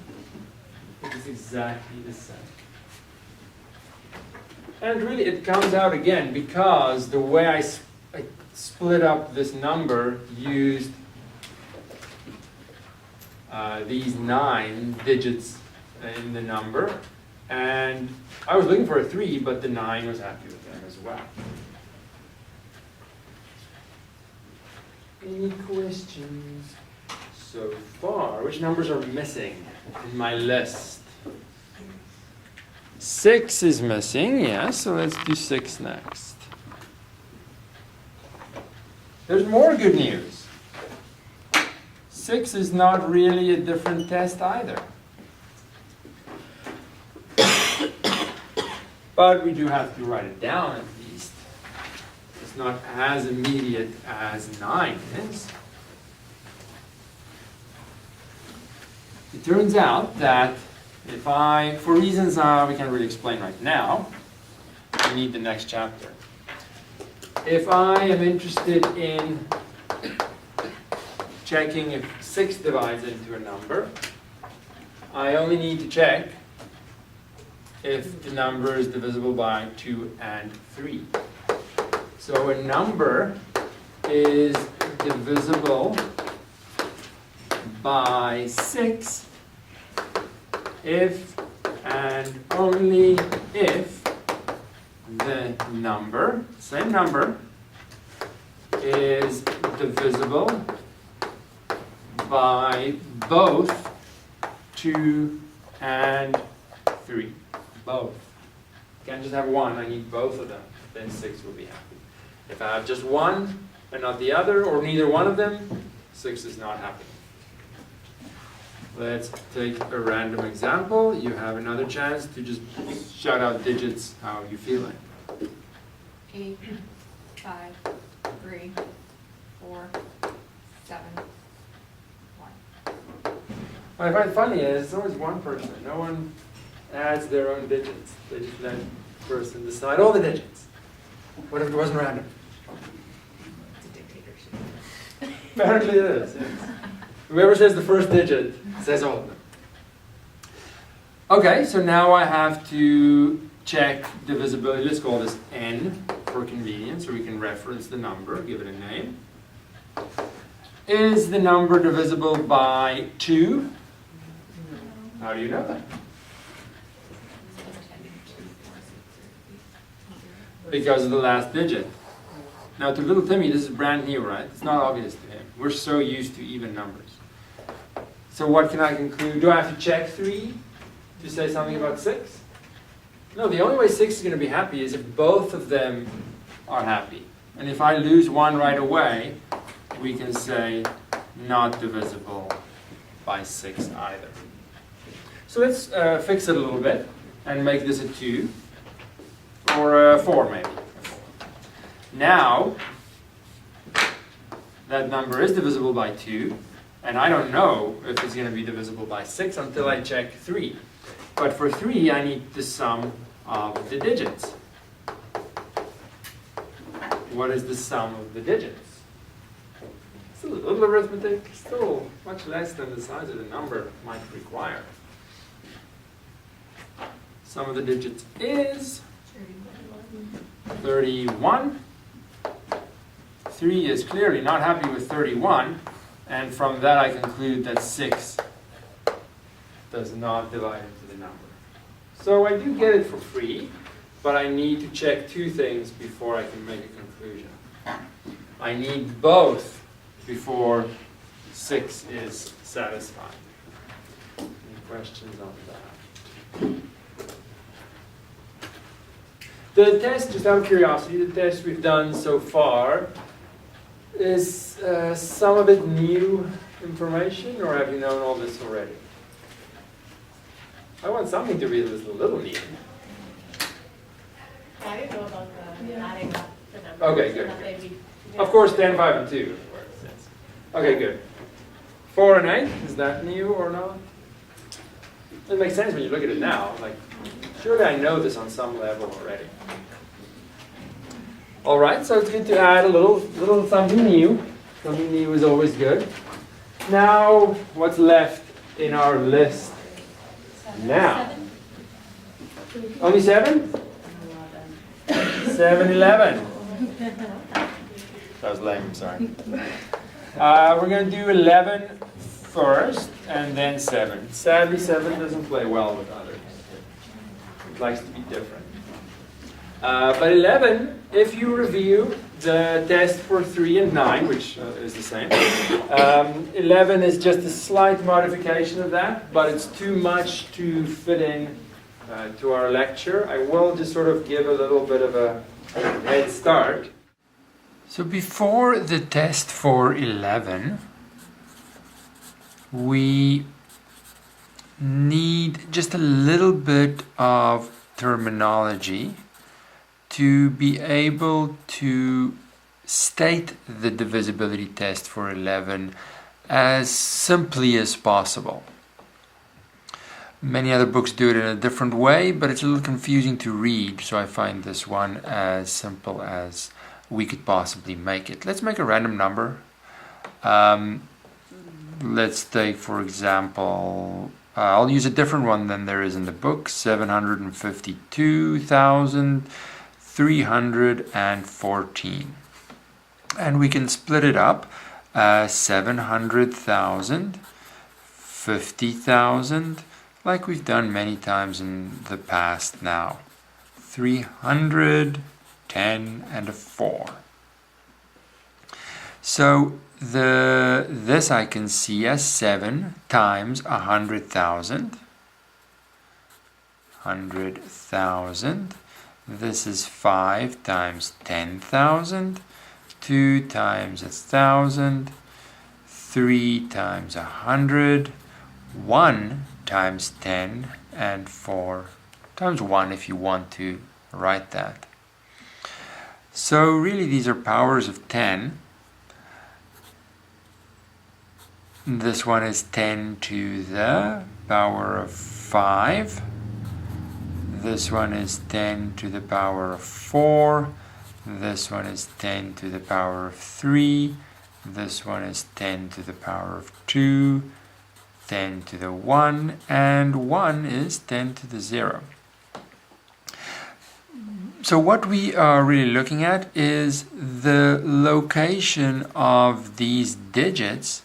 It is exactly the same. And really it comes out again because the way I split up this number used these 9 digits in the number, and I was looking for a 3, but the 9 was happy with them as well. Any questions so far? Which numbers are missing in my list? 6 is missing, yes, so let's do 6 next. There's more good news. 6 is not really a different test either. But we do have to write it down at least. It's not as immediate as 9 is. It turns out that if I, for reasons we can't really explain right now, we need the next chapter. If I am interested in checking if 6 divides into a number, I only need to check if the number is divisible by 2 and 3. So a number is divisible by 6 if and only if the number, same number, is divisible by both 2 and 3. Both. Can't just have one, I need both of them. Then 6 will be happy. If I have just one and not the other, or neither one of them, 6 is not happy. Let's take a random example. You have another chance to just shout out digits how you feeling. 8, 5, 3, 4, 7, 1. What I find funny is it's always one person. No one adds their own digits. They just let the person decide all the digits. What if it wasn't random? It's a dictatorship. Apparently it is, yes. Whoever says the first digit says all of them. Okay, so now I have to check divisibility. Let's call this n for convenience, so we can reference the number, give it a name. Is the number divisible by 2? How do you know that? Because of the last digit. Now to little Timmy, this is brand new, right? It's not obvious to him. We're so used to even numbers. So what can I conclude? Do I have to check 3 to say something about 6? No, the only way 6 is going to be happy is if both of them are happy. And if I lose one right away, we can say not divisible by 6 either. So let's fix it a little bit and make this a 2. Or 4 maybe. Now, that number is divisible by 2, and I don't know if it's going to be divisible by 6 until I check 3. But for 3, I need the sum of the digits. What is the sum of the digits? It's a little arithmetic, still much less than the size of the number might require. Sum of the digits is 31. 3 is clearly not happy with 31, and from that I conclude that 6 does not divide into the number. So I do get it for free, but I need to check two things before I can make a conclusion. I need both before 6 is satisfied. Any questions on that? The test, just out of curiosity, the test we've done so far, is some of it new information, or have you known all this already? I want something to read that's a little new. I didn't know about the adding up the numbers. Okay, so good, that good. they'd be- Of course, 10, 5, and 2. Okay, good. 4 and 8, is that new or not? It makes sense when you look at it now. Like, surely I know this on some level already. All right, so it's good to add a little something new. Something new is always good. Now, what's left in our list now? Only 7? 7, 11. That was lame, sorry. We're going to do 11 first, and then 7. Sadly, 7 doesn't play well with others. It likes to be different. But 11, if you review the test for 3 and 9, which is the same, 11 is just a slight modification of that, but it's too much to fit in to our lecture. I will just sort of give a little bit of a head start. So before the test for 11, we need just a little bit of terminology to be able to state the divisibility test for 11 as simply as possible. Many other books do it in a different way, but it's a little confusing to read, so I find this one as simple as we could possibly make it. Let's make a random number. Let's take, for example, I'll use a different one than there is in the book, 752,314. And we can split it up, 700,000, 50,000, like we've done many times in the past now. 300, 10, and a 4. So this I can see as 7 times 100,000. 100,000. This is 5 times 10,000. 2 times 1,000. 3 times 100. 1 times 10, and 4 times 1 if you want to write that. So really these are powers of 10. This one is 10 to the power of 5. This one is 10 to the power of 4. This one is 10 to the power of 3. This one is 10 to the power of 2. 10 to the 1, and 1 is 10 to the 0. So what we are really looking at is the location of these digits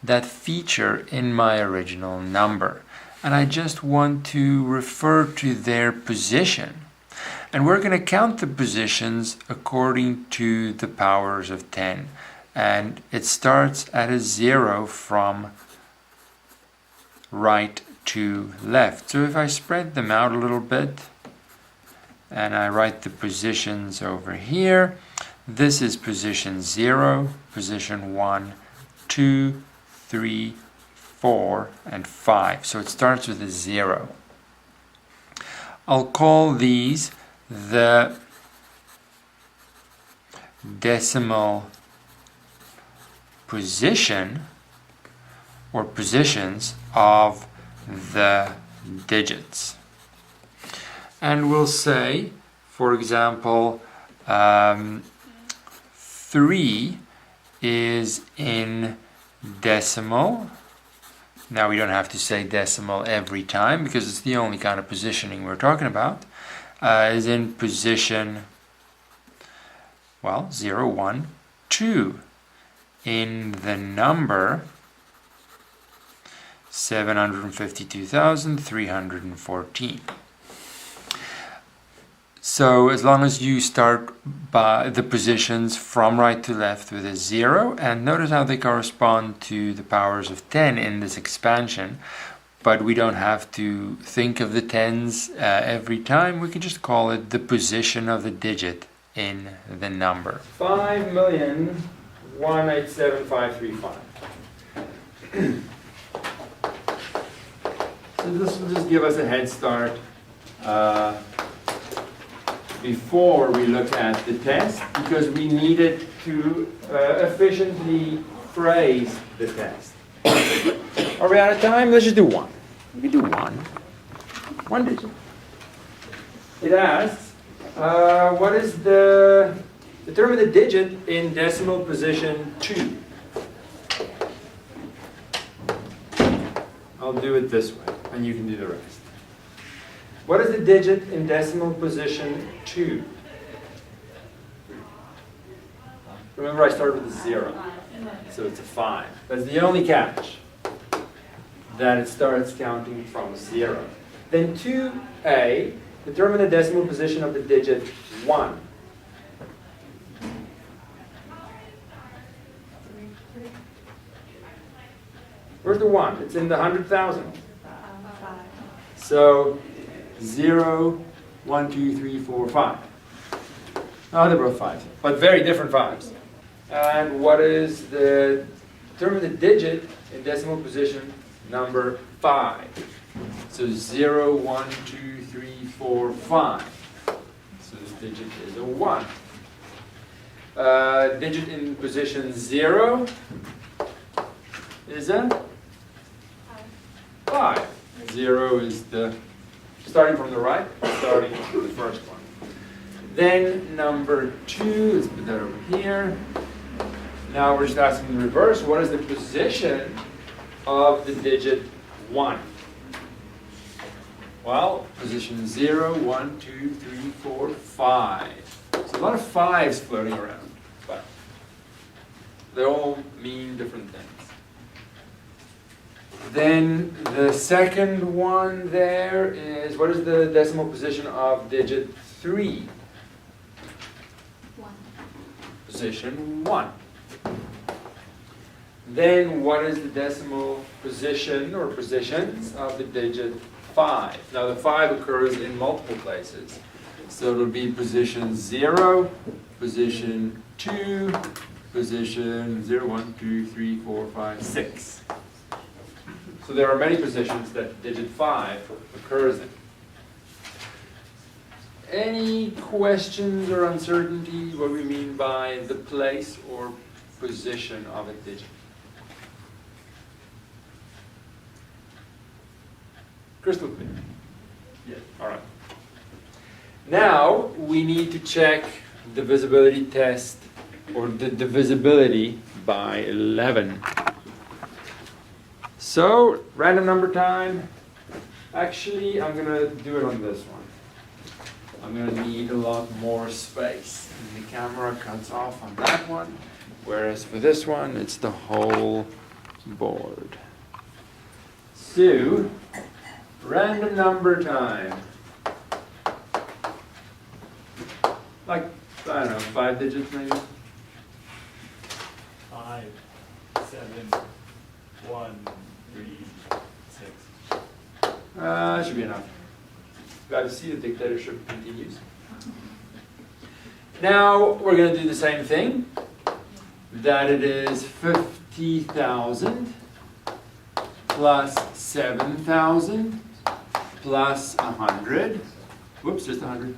that feature in my original number. And I just want to refer to their position. And we're going to count the positions according to the powers of 10. And it starts at a 0 from right to left. So if I spread them out a little bit and I write the positions over here, this is position 0, position 1, 2, 3, 4, and 5. So it starts with a 0. I'll call these the decimal position or positions of the digits. And we'll say, for example, 3 is in decimal. Now we don't have to say decimal every time because it's the only kind of positioning we're talking about. Is in position, well, 0, 1, 2. In the number 752,314. So as long as you start by the positions from right to left with a 0, and notice how they correspond to the powers of 10 in this expansion, but we don't have to think of the tens every time. We can just call it the position of the digit in the number. 5,187,535. So this will just give us a head start before we look at the test, because we needed to efficiently phrase the test. Are we out of time? Let's just do one. We can do one. One digit. It asks, what is the determine the digit in decimal position 2? I'll do it this way, and you can do the rest. What is the digit in decimal position 2? Remember, I started with a 0, so it's a 5. That's the only catch, that it starts counting from 0. Then 2a, determine the decimal position of the digit 1. Where's the 1? It's in the 100,000. So 0, 1, 2, 3, 4, 5. Oh, they're both 5s, but very different 5s. And what is the determine the digit in decimal position number 5? So 0, 1, 2, 3, 4, 5. So this digit is a 1. Digit in position 0 is a 5. 0 is the, starting from the right, starting from the first one. Then number 2, let's put that over here. Now we're just asking in reverse, what is the position of the digit 1? Well, position 0, 1, 2, 3, 4, 5. So a lot of 5s floating around, but they all mean different things. Then the second one there is, what is the decimal position of digit 3? 1. Position 1. Then what is the decimal position or positions of the digit 5? Now the 5 occurs in multiple places. So it'll be position 0, position 2, position 0, 1, 2, 3, 4, 5, 6. So there are many positions that digit 5 occurs in. Any questions or uncertainty what we mean by the place or position of a digit? Crystal clear? Yes. All right. Now we need to check the divisibility test, or the divisibility by 11. So, random number time. Actually, I'm going to do it on this one. I'm going to need a lot more space. And the camera cuts off on that one, whereas for this one, it's the whole board. So, random number time. Like, I don't know, 5 digits maybe? 5, 7, 1, 3, 6. Should be enough. Got to see the dictatorship continues. Now we're going to do the same thing. That it is 50,000 plus 7,000 plus 100. Whoops, just 100.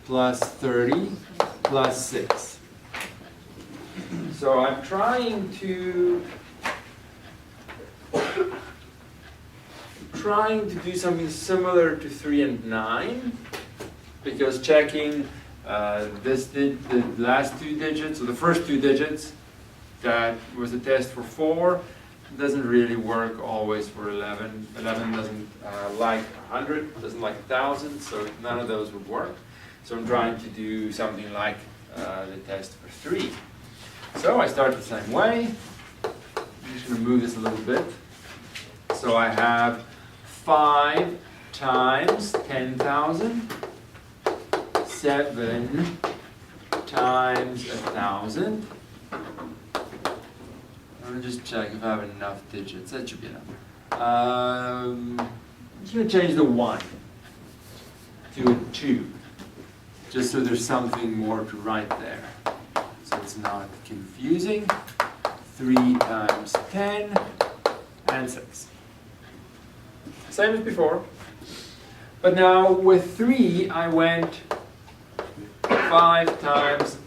Plus 30 plus 6. So I'm trying to do something similar to 3 and 9, because checking the last 2 digits, or the first 2 digits, that was a test for 4, doesn't really work always for 11. 11 doesn't like 100, doesn't like 1,000, so none of those would work. So I'm trying to do something like the test for 3. So I start the same way. I'm just going to move this a little bit So I have 5 times 10,000, 7 times 1,000. Let me just check if I have enough digits. That should be enough. I'm just going to change the 1 to a 2, just so there's something more to write there. So it's not confusing. 3 times 10 and 6. Same as before. But now with 3, I went 5 times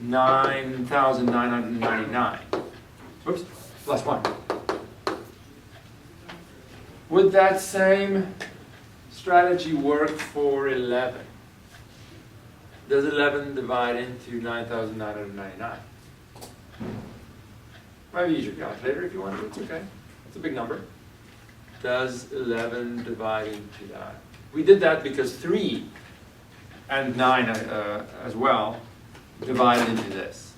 9,999. Oops, plus 1. Would that same strategy work for 11? Does 11 divide into 9,999? Maybe use your calculator if you want to. It's okay. It's a big number. Does 11 divide into that? We did that because 3 and 9 as well divided into this,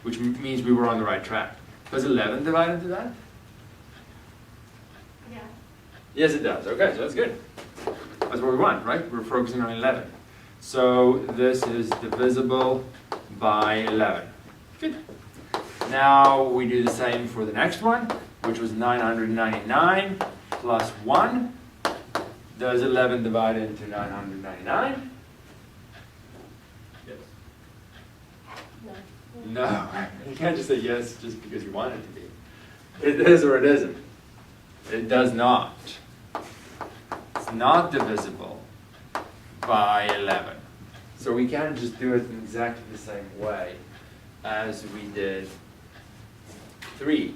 which means we were on the right track. Does 11 divide into that? Yeah. Yes, it does. Okay, so that's good. That's what we want, right? We're focusing on 11. So this is divisible by 11. Good. Now we do the same for the next one, which was 999 plus 1. Does 11 divide into 999? Yes. No. No. You can't just say yes just because you want it to be. It is or it isn't. It does not. It's not divisible by 11. So we can't just do it in exactly the same way as we did 3.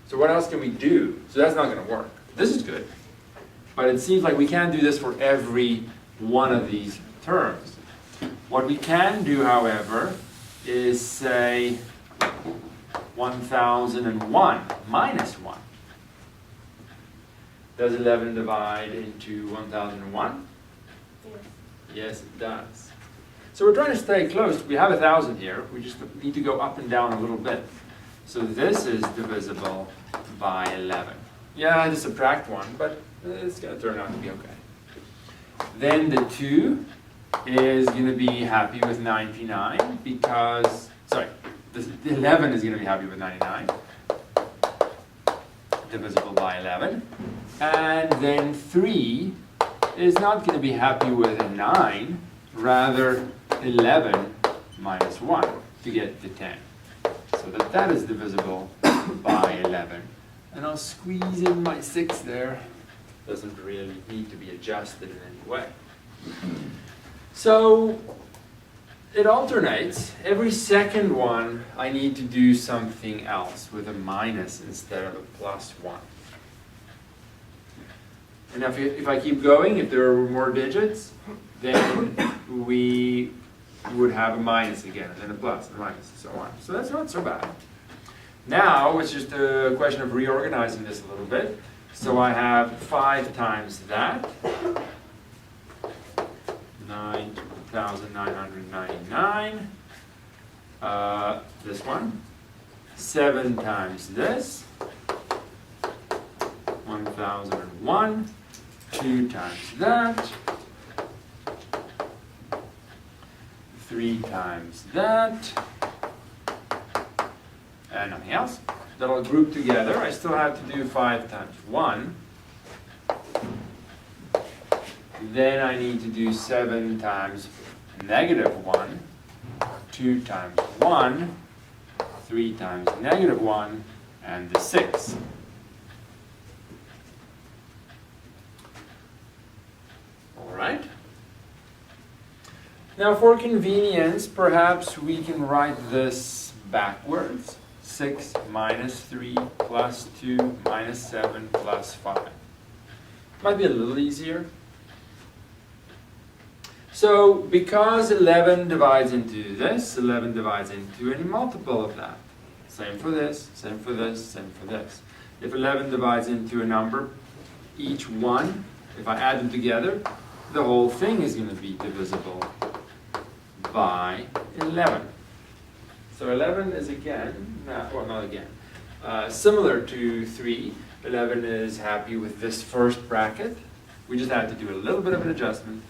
So what else can we do? So that's not going to work. This is good. But it seems like we can't do this for every one of these terms. What we can do, however, is say 1,001 minus 1. Does 11 divide into 1,001? Yes. Yes, it does. So we're trying to stay close. We have 1,000 here. We just need to go up and down a little bit. So this is divisible by 11. Yeah, I had to subtract 1, but it's going to turn out to be okay. Then the 2 is going to be happy with 99 because, sorry, the 11 is going to be happy with 99. Divisible by 11. And then 3 is not going to be happy with a 9, rather 11 minus 1 to get to 10. So that is divisible by 11. And I'll squeeze in my 6 there. Doesn't really need to be adjusted in any way. So it alternates. Every second one, I need to do something else with a minus instead of a plus 1. And if I keep going, if there are more digits, then we would have a minus again, and then a plus, and a minus, and so on. So that's not so bad. Now it's just a question of reorganizing this a little bit. So I have 5 times that, 9,999. This one. 7 times this, 1,001. 2 times that. 3 times that. And nothing else. That'll group together. I still have to do 5 times 1. Then I need to do 7 times negative 1. 2 times 1. 3 times negative 1. And the 6. All right. Now for convenience, perhaps we can write this backwards. 6 minus 3 plus 2 minus 7 plus 5. Might be a little easier. So because 11 divides into this, 11 divides into any multiple of that. Same for this, same for this, same for this. If 11 divides into a number, each one, if I add them together, the whole thing is going to be divisible by 11. So 11 is again, well not again, similar to 3. 11 is happy with this first bracket. We just had to do a little bit of an adjustment.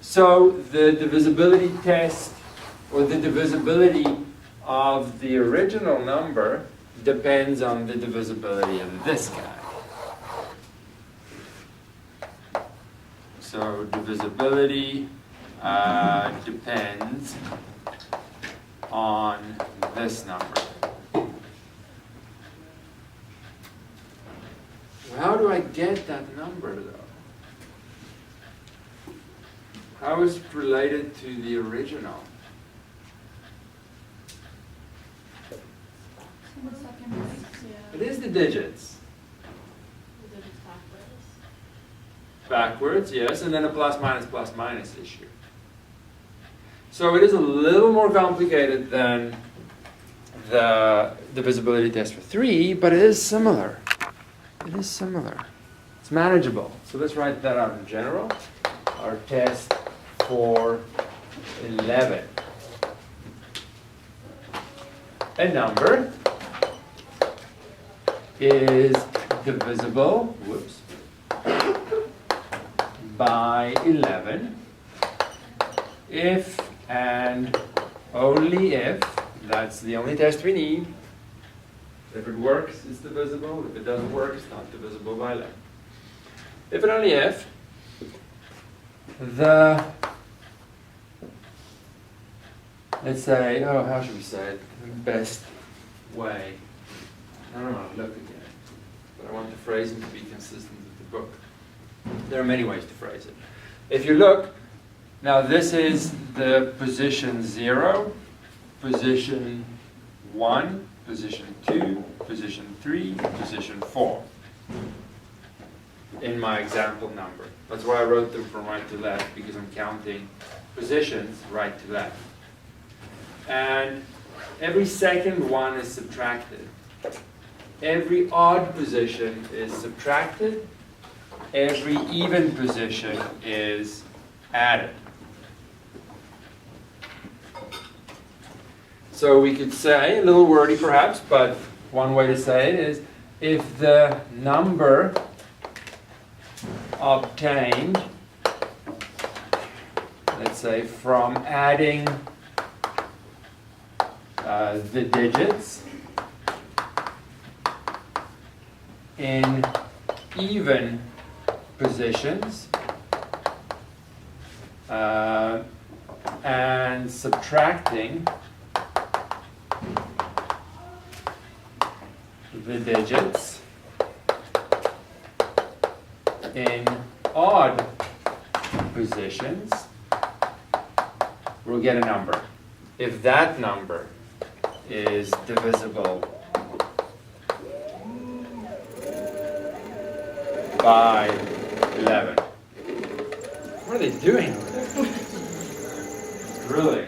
So the divisibility test, or the divisibility of the original number, depends on the divisibility of this guy. So divisibility depends on this number. How do I get that number though? How is it related to the original? The second one. It is the digits. The digits backwards. Backwards, yes, and then a plus minus issue. So it is a little more complicated than the divisibility test for 3, but it is similar. It is similar. It's manageable. So let's write that out in general. Our test for 11. A number is divisible, whoops, by 11 if and only if, that's the only test we need. If it works, it's divisible. If it doesn't work, it's not divisible by 11. If and only if the, let's say, oh, how should we say it? The best way. I don't want to look again, but I want the phrasing to be consistent with the book. There are many ways to phrase it. If you look, now this is the position 0, position 1, position 2, position 3, position 4 in my example number. That's why I wrote them from right to left, because I'm counting positions right to left. And every second one is subtracted. Every odd position is subtracted. Every even position is added. So we could say, a little wordy perhaps, but one way to say it is, if the number obtained, let's say, from adding the digits in even positions and subtracting the digits in odd positions, we'll get a number. If that number is divisible by 11. What are they doing? Really?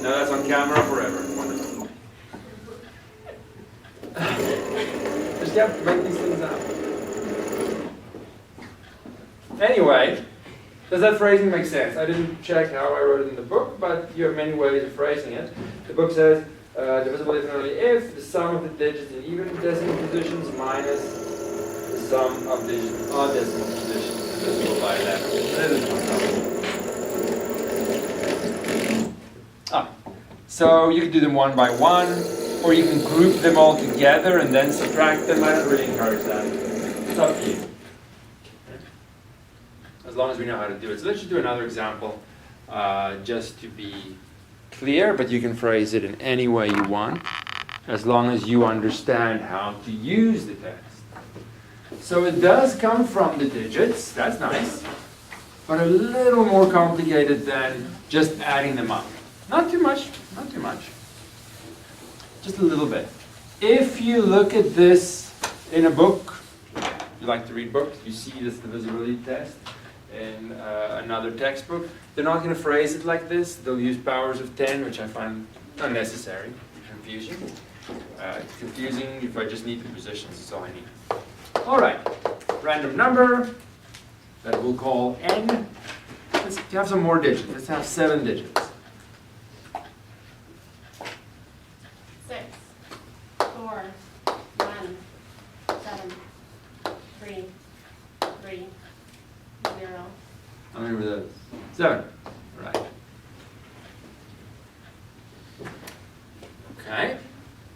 No, that's on camera forever. Wonderful. Just have to make these things up. Anyway, does that phrasing make sense? I didn't check how I wrote it in the book, but you have many ways of phrasing it. The book says, divisible if and only if the sum of the digits in even decimal positions minus the sum of digits in odd decimal positions is divisible by 11. That is what's up. So you can do them one by one, or you can group them all together and then subtract them. I don't really encourage that. It's up to you. As long as we know how to do it. So let's just do another example just to be clear, but you can phrase it in any way you want, as long as you understand how to use the text. So it does come from the digits, that's nice, but a little more complicated than just adding them up. Not too much, not too much. Just a little bit. If you look at this in a book, you like to read books, you see this divisibility test in another textbook, they're not going to phrase it like this. They'll use powers of 10, which I find unnecessary, confusing. It's confusing if I just need the positions, that's all I need. All right, random number that we'll call n. Let's have some more digits. Let's have 7 digits. 6, 4, 1, 7. Right. Okay.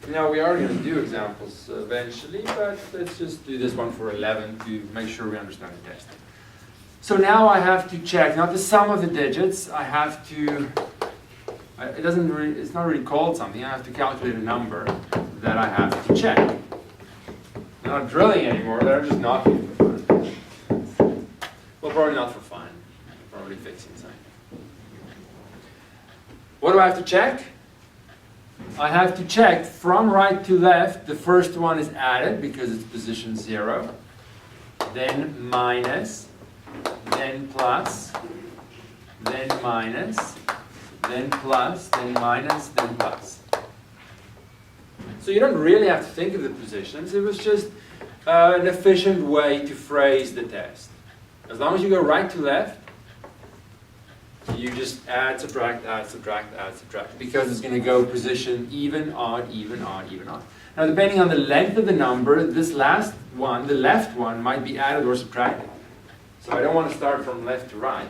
Now we are going to do examples eventually, but let's just do this one for 11 to make sure we understand the test. So now I have to check, not the sum of the digits, I have to, it's not really called something, I have to calculate a number that I have to check. They're not drilling anymore, they're just knocking for fun. Well, probably not for fun, probably fixing something. What do I have to check? I have to check from right to left. The first one is added because it's position 0. Then minus, then plus, then minus, then plus, then minus, then plus. So you don't really have to think of the positions. It was just an efficient way to phrase the test. As long as you go right to left, you just add, subtract, add, subtract, add, subtract, because it's going to go position even, odd, even, odd, even, odd. Now, depending on the length of the number, this last one, the left one, might be added or subtracted. So I don't want to start from left to right.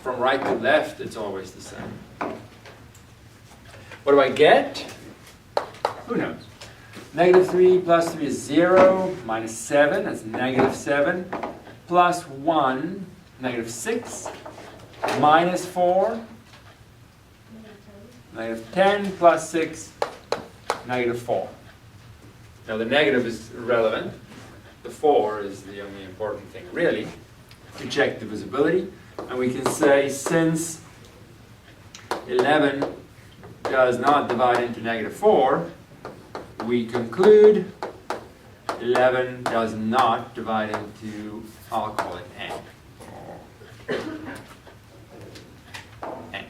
From right to left, it's always the same. What do I get? Who knows? Negative 3 plus 3 is 0, minus 7, that's negative 7, plus 1, negative 6, minus 4, negative 10, plus 6, negative 4. Now the negative is irrelevant. The 4 is the only important thing, really, to check divisibility. And we can say since 11 does not divide into negative 4, we conclude 11 does not divide into, I'll call it n. N.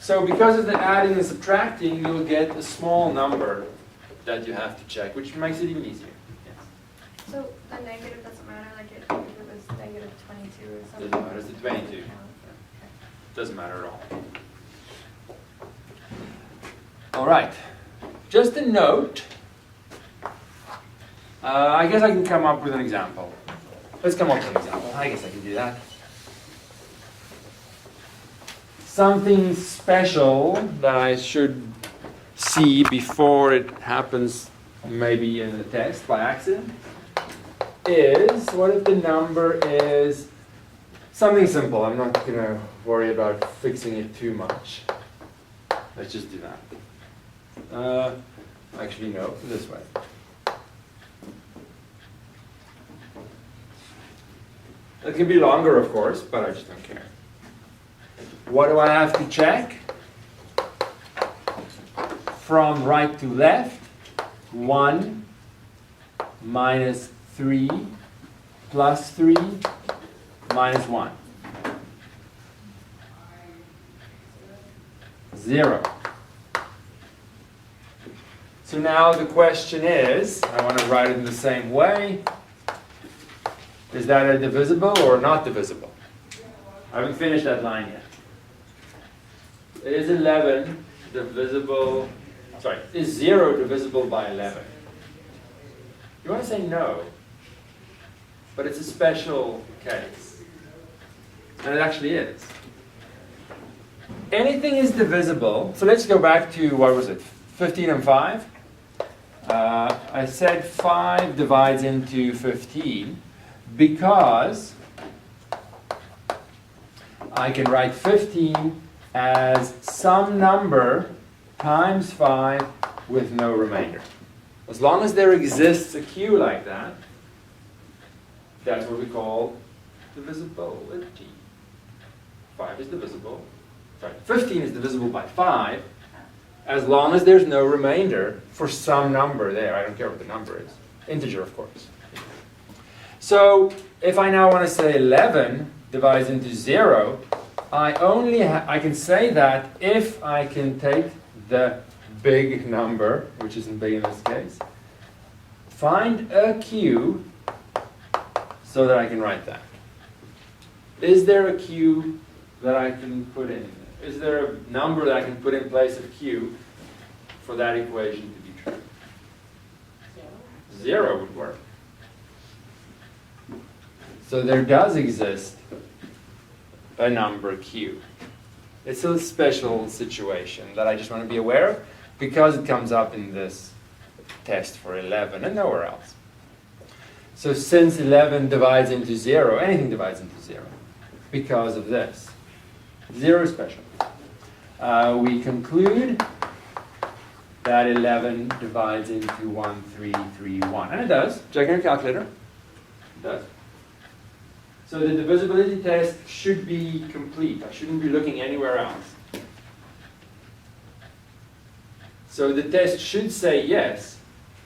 So because of the adding and subtracting, you'll get a small number that you have to check, which makes it even easier. Yes. So the negative doesn't matter, like if it was negative 22 or something? Doesn't matter, it's the 22. Doesn't matter at all. All right. Just a note. I guess I can come up with an example. Let's come up with an example. I guess I can do that. Something special that I should see before it happens, maybe in the test by accident, is what if the number is something simple. I'm not going to worry about fixing it too much. Let's just do that. Actually, no, this way. It can be longer, of course, but I just don't care. What do I have to check? From right to left, 1 minus 3 plus 3 minus 1. 0. So now the question is, I want to write it in the same way. Is that a divisible or not divisible? I haven't finished that line yet. Is 11 divisible, sorry, is 0 divisible by 11? You want to say no, but it's a special case. And it actually is. Anything is divisible. So let's go back to, what was it, 15 and 5? I said 5 divides into 15 because I can write 15 as some number times 5 with no remainder. As long as there exists a q like that, that's what we call divisibility. 5 is divisible. Sorry, 15 is divisible by 5 as long as there's no remainder for some number there. I don't care what the number is. Integer, of course. So if I now want to say 11 divides into 0, I can say that if I can take the big number, which isn't big in this case, find a q so that I can write that. Is there a q that I can put in? Is there a number that I can put in place of q for that equation to be true? 0 would work. So there does exist a number q. It's a special situation that I just want to be aware of because it comes up in this test for 11 and nowhere else. So since 11 divides into 0, anything divides into 0 because of this. 0 is special. We conclude that 11 divides into 1, 3, 3, 1. And it does. Check your calculator. It does. So the divisibility test should be complete. I shouldn't be looking anywhere else. So the test should say yes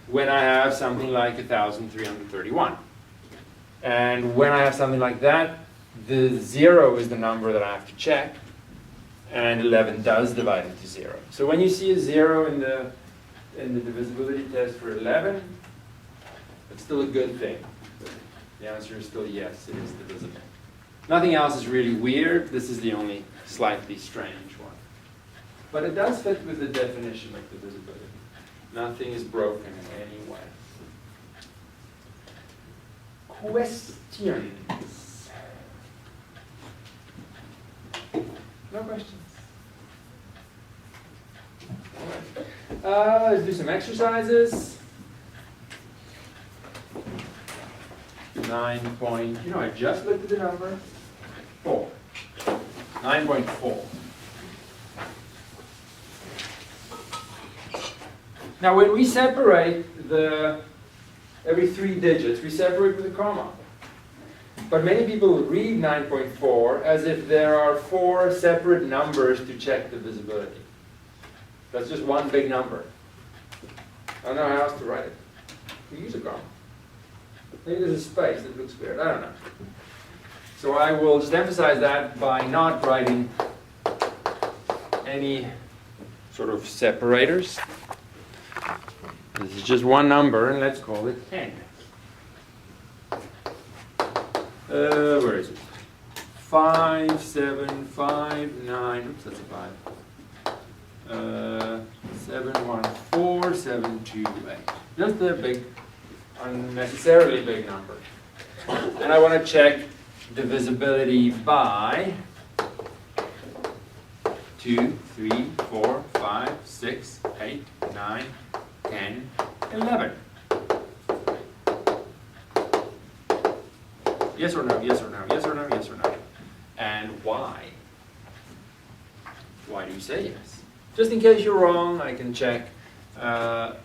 when I have something like 1,331. And when I have something like that, the 0 is the number that I have to check. And 11 does divide into 0. So when you see a 0 in the divisibility test for 11, it's still a good thing. The answer is still yes, it is divisible. Nothing else is really weird. This is the only slightly strange one. But it does fit with the definition of divisibility. Nothing is broken in any way. Questions? No questions? All right. Let's do some exercises. 9 point, I just looked at the number. 4. 9.4. Now when we separate every 3 digits, we separate with a comma. But many people read 9.4 as if there are 4 separate numbers to check divisibility. That's just one big number. I don't know how else to write it. We use a comma. Maybe there's a space that looks weird. I don't know. So I will just emphasize that by not writing any sort of separators. This is just one number, and let's call it 10. Where is it? 5, 7, 5, 9. Oops, that's a 5. 7, 1, 4, 7, 2, 8. Just a big, unnecessarily big number. And I want to check divisibility by 2, 3, 4, 5, 6, 8, 9, 10, 11. Yes or no, yes or no, yes or no, yes or no. And why? Why do you say yes? Just in case you're wrong, I can check. Was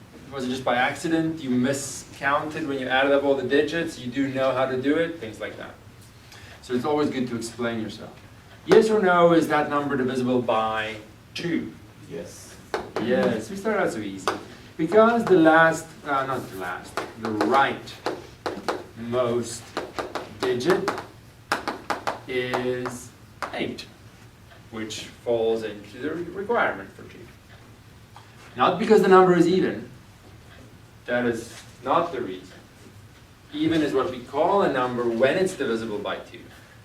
it just by accident? You miscounted when you added up all the digits? You do know how to do it? Things like that. So it's always good to explain yourself. Yes or no, is that number divisible by 2? Yes. Yes, we start out so easy. Because the right most digit is 8, which falls into the requirement for 2. Not because the number is even. That is not the reason. Even is what we call a number when it's divisible by 2.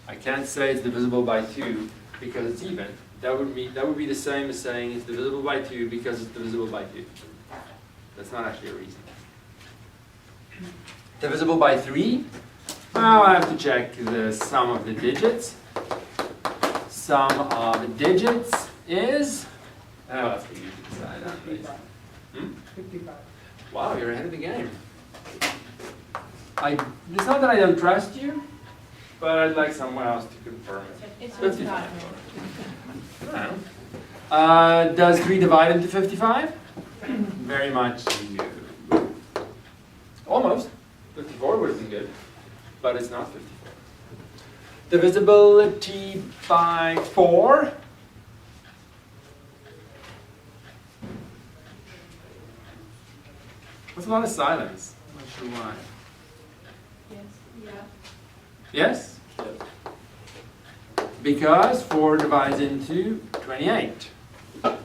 I can't say it's divisible by 2 because it's even. That would be the same as saying it's divisible by 2 because it's divisible by 2. That's not actually a reason. Divisible by 3? Well, I have to check the sum of the digits. Sum of digits is... Oh, that's what you decide, aren't we? 55. Wow, you're ahead of the game. It's not that I don't trust you, but I'd like someone else to confirm it. It's 55. 55. I don't know. Does 3 divide into 55? Very much no. Almost. 54 would have been good, but it's not 54. Divisibility by 4. That's a lot of silence. I'm not sure why. Yes. Yeah. Yes? Because 4 divides into 28. And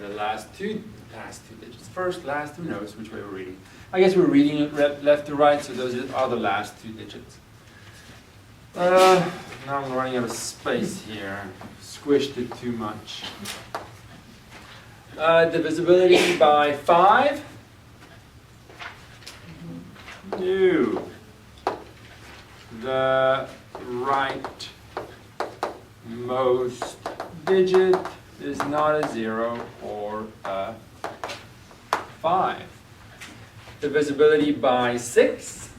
the last two digits. First, last, who knows which way we're reading. I guess we're reading it left to right, so those are the last 2 digits. Now I'm running out of space here. Squished it too much. Divisibility by 5. No. the rightmost digit is not a 0 or a 5. Divisibility by 6.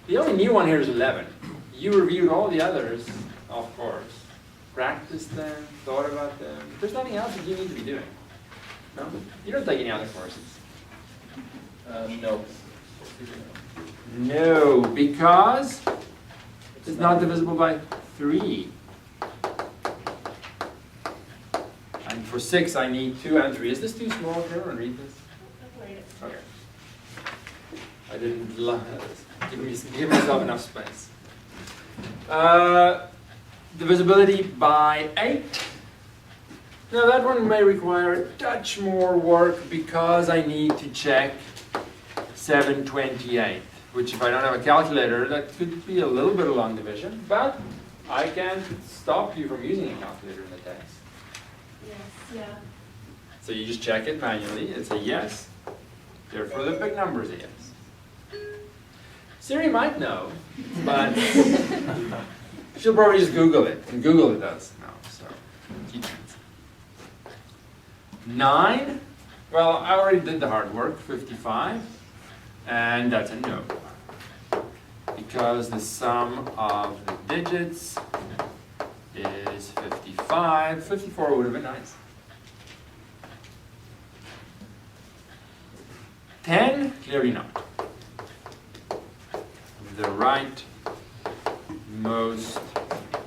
The only new one here is 11. You reviewed all the others, of course. Practiced them, thought about them. There's nothing else that you need to be doing. No? You don't take any other courses. No. No, because it's not divisible by 3. And for 6, I need 2 and 3. Is this too small? Can everyone read this? Okay. I didn't give myself enough space. Divisibility by 8. Now that one may require a touch more work because I need to check 7/28, which if I don't have a calculator, that could be a little bit of long division, but I can't stop you from using a calculator in the test. Yes, yeah. So you just check it manually, it's a yes, therefore the big number is a yes. Siri might know, but she'll probably just Google it, and Google it does now, so keep it. 9, well, I already did the hard work, 55, and that's a no. Because the sum of the digits is 55. 54 would have been nice. 10, clearly not. The rightmost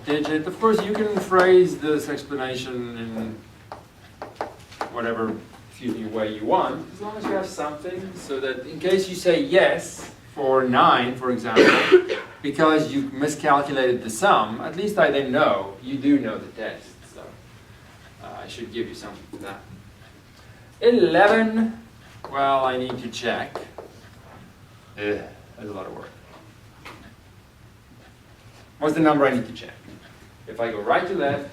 digit. Of course, you can phrase this explanation in whatever, way you want, as long as you have something, so that in case you say yes for 9, for example, because you miscalculated the sum, at least I then know you do know the test. So I should give you something for that. 11, well, I need to check. That's a lot of work. What's the number I need to check? If I go right to left,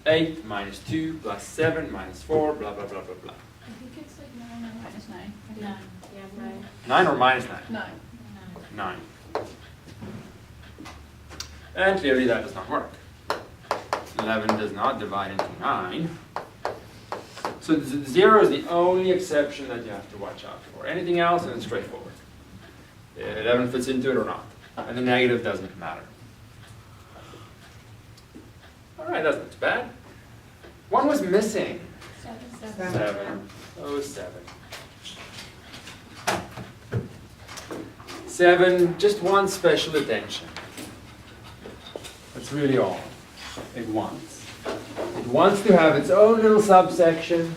8 minus 2 plus 7 minus 4, blah, blah, blah, blah, blah. I think it's like 9 or minus 9. 9. Yeah, 9. 9 or minus 9? 9. 9. And clearly that does not work. 11 does not divide into 9. So 0 is the only exception that you have to watch out for. Anything else, and it's straightforward. 11 fits into it or not. And the negative doesn't matter. Alright, that's not too bad. One was missing. 7. Oh, 7. 7, just wants special attention. That's really all it wants. It wants to have its own little subsection,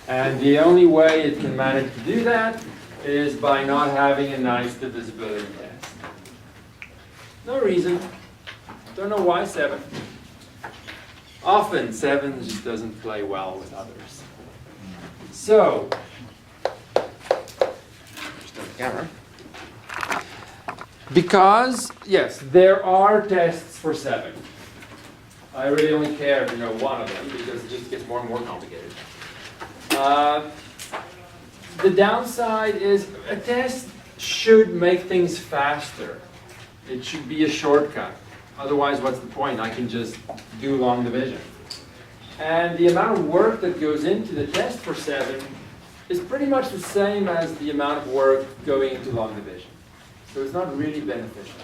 and the only way it can manage to do that is by not having a nice divisibility test. No reason. Don't know why 7. Often 7 just doesn't play well with others. So, just on the camera. Because, yes, there are tests for 7. I really only care if you know one of them because it just gets more and more complicated. The downside is a test should make things faster. It should be a shortcut. Otherwise, what's the point? I can just do long division. And the amount of work that goes into the test for 7 is pretty much the same as the amount of work going into long division. So it's not really beneficial.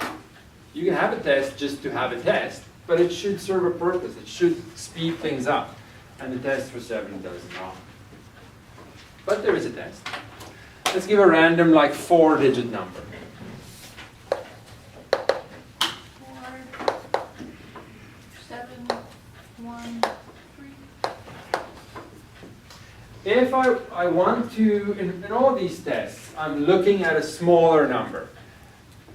You can have a test just to have a test, but it should serve a purpose. It should speed things up. And the test for 7 does not. But there is a test. Let's give a random, like, 4-digit number. 7, 1, 3. If I want to, in all these tests, I'm looking at a smaller number.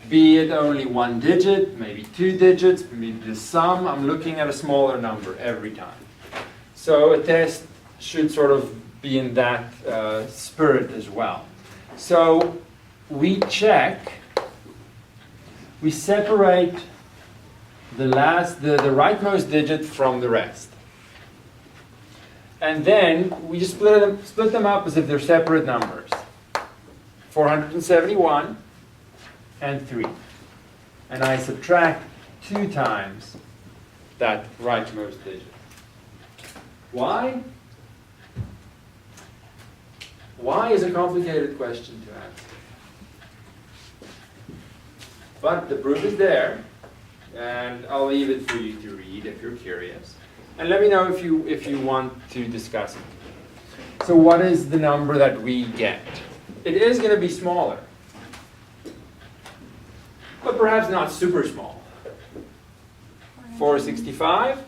Be it only 1 digit, maybe 2 digits, maybe the sum, I'm looking at a smaller number every time. So a test should sort of be in that spirit as well. So we check, we separate the rightmost digit from the rest. And then we just split them up as if they're separate numbers. 471 and 3. And I subtract 2 times that rightmost digit. Why? Why is a complicated question to answer. But the proof is there, and I'll leave it for you to read if you're curious. And let me know if you want to discuss it. So what is the number that we get? It is going to be smaller, but perhaps not super small. 465.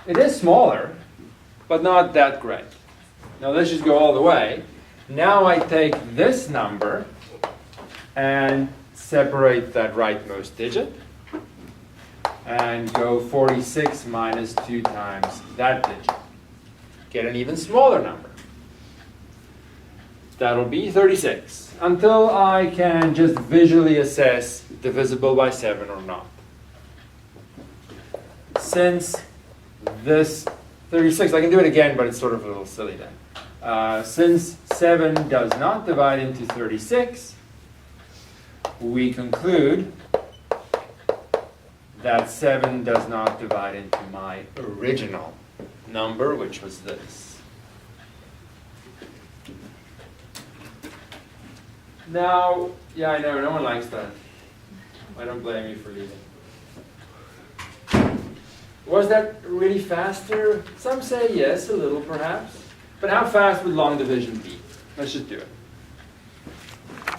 It is smaller, but not that great. Now let's just go all the way. Now I take this number and separate that rightmost digit and go 46 minus 2 times that digit. Get an even smaller number. That'll be 36, until I can just visually assess divisible by 7 or not. Since this 36, I can do it again, but it's sort of a little silly then. Since 7 does not divide into 36, we conclude that 7 does not divide into my original number, which was this. Now, yeah, I know, no one likes that. I don't blame you for leaving. Was that really faster? Some say yes, a little perhaps. But how fast would long division be? Let's just do it.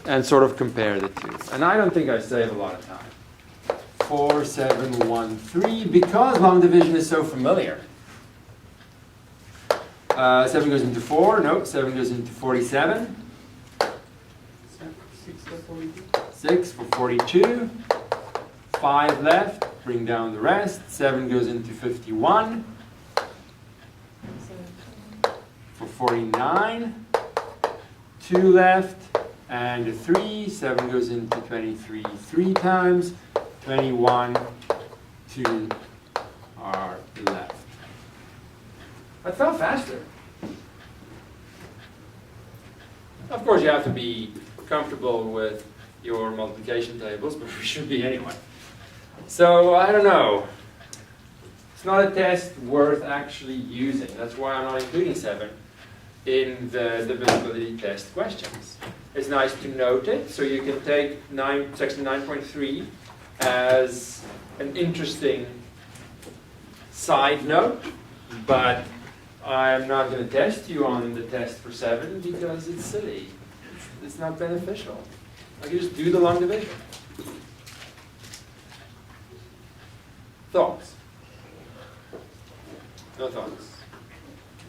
And sort of compare the two. And I don't think I save a lot of time. 4, 7, 1, 3, because long division is so familiar. 7 goes into 4, no, 7 goes into 47. 6 for 42. 5 left, bring down the rest. 7 goes into 51. For 49. 2 left, and a 3. 7 goes into 23 3 times. 21, 2 are left. That felt faster. Of course, you have to be comfortable with your multiplication tables, but we should be anyway. So, I don't know. It's not a test worth actually using. That's why I'm not including 7 in the divisibility test questions. It's nice to note it, so you can take section 9.3 as an interesting side note, but I'm not going to test you on the test for 7 because it's silly. It's not beneficial. I can just do the long division. Thoughts? No thoughts.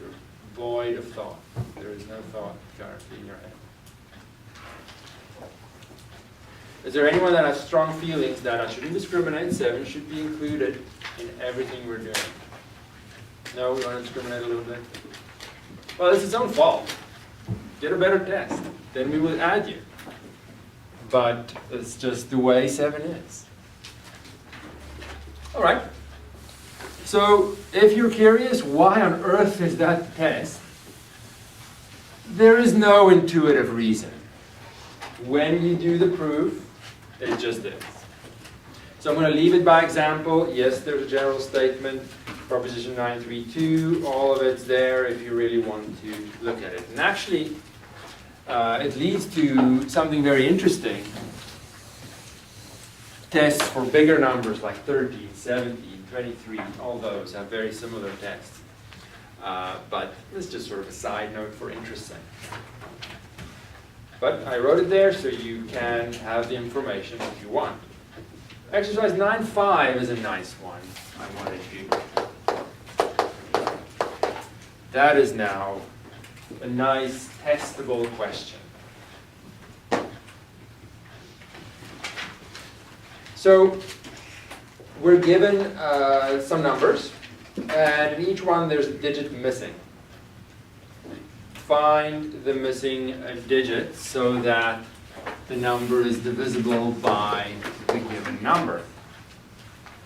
You're void of thought. There is no thought currently in your head. Is there anyone that has strong feelings that I shouldn't discriminate? 7 should be included in everything we're doing. No, we want to discriminate a little bit? Well, it's its own fault. Get a better test. Then we will add you. But it's just the way 7 is. All right. So if you're curious, why on earth is that test? There is no intuitive reason. When you do the proof, it just is. So I'm going to leave it by example. Yes, there's a general statement, proposition 932, all of it's there if you really want to look at it. And actually, it leads to something very interesting. Tests for bigger numbers like 13, 17, 23, all those have very similar tests. But this is just sort of a side note for interest sake. But I wrote it there so you can have the information if you want. Exercise 9.5 is a nice one. I wanted to. That is now a nice testable question. So we're given some numbers, and in each one there's a digit missing. Find the missing digit so that the number is divisible by the given number.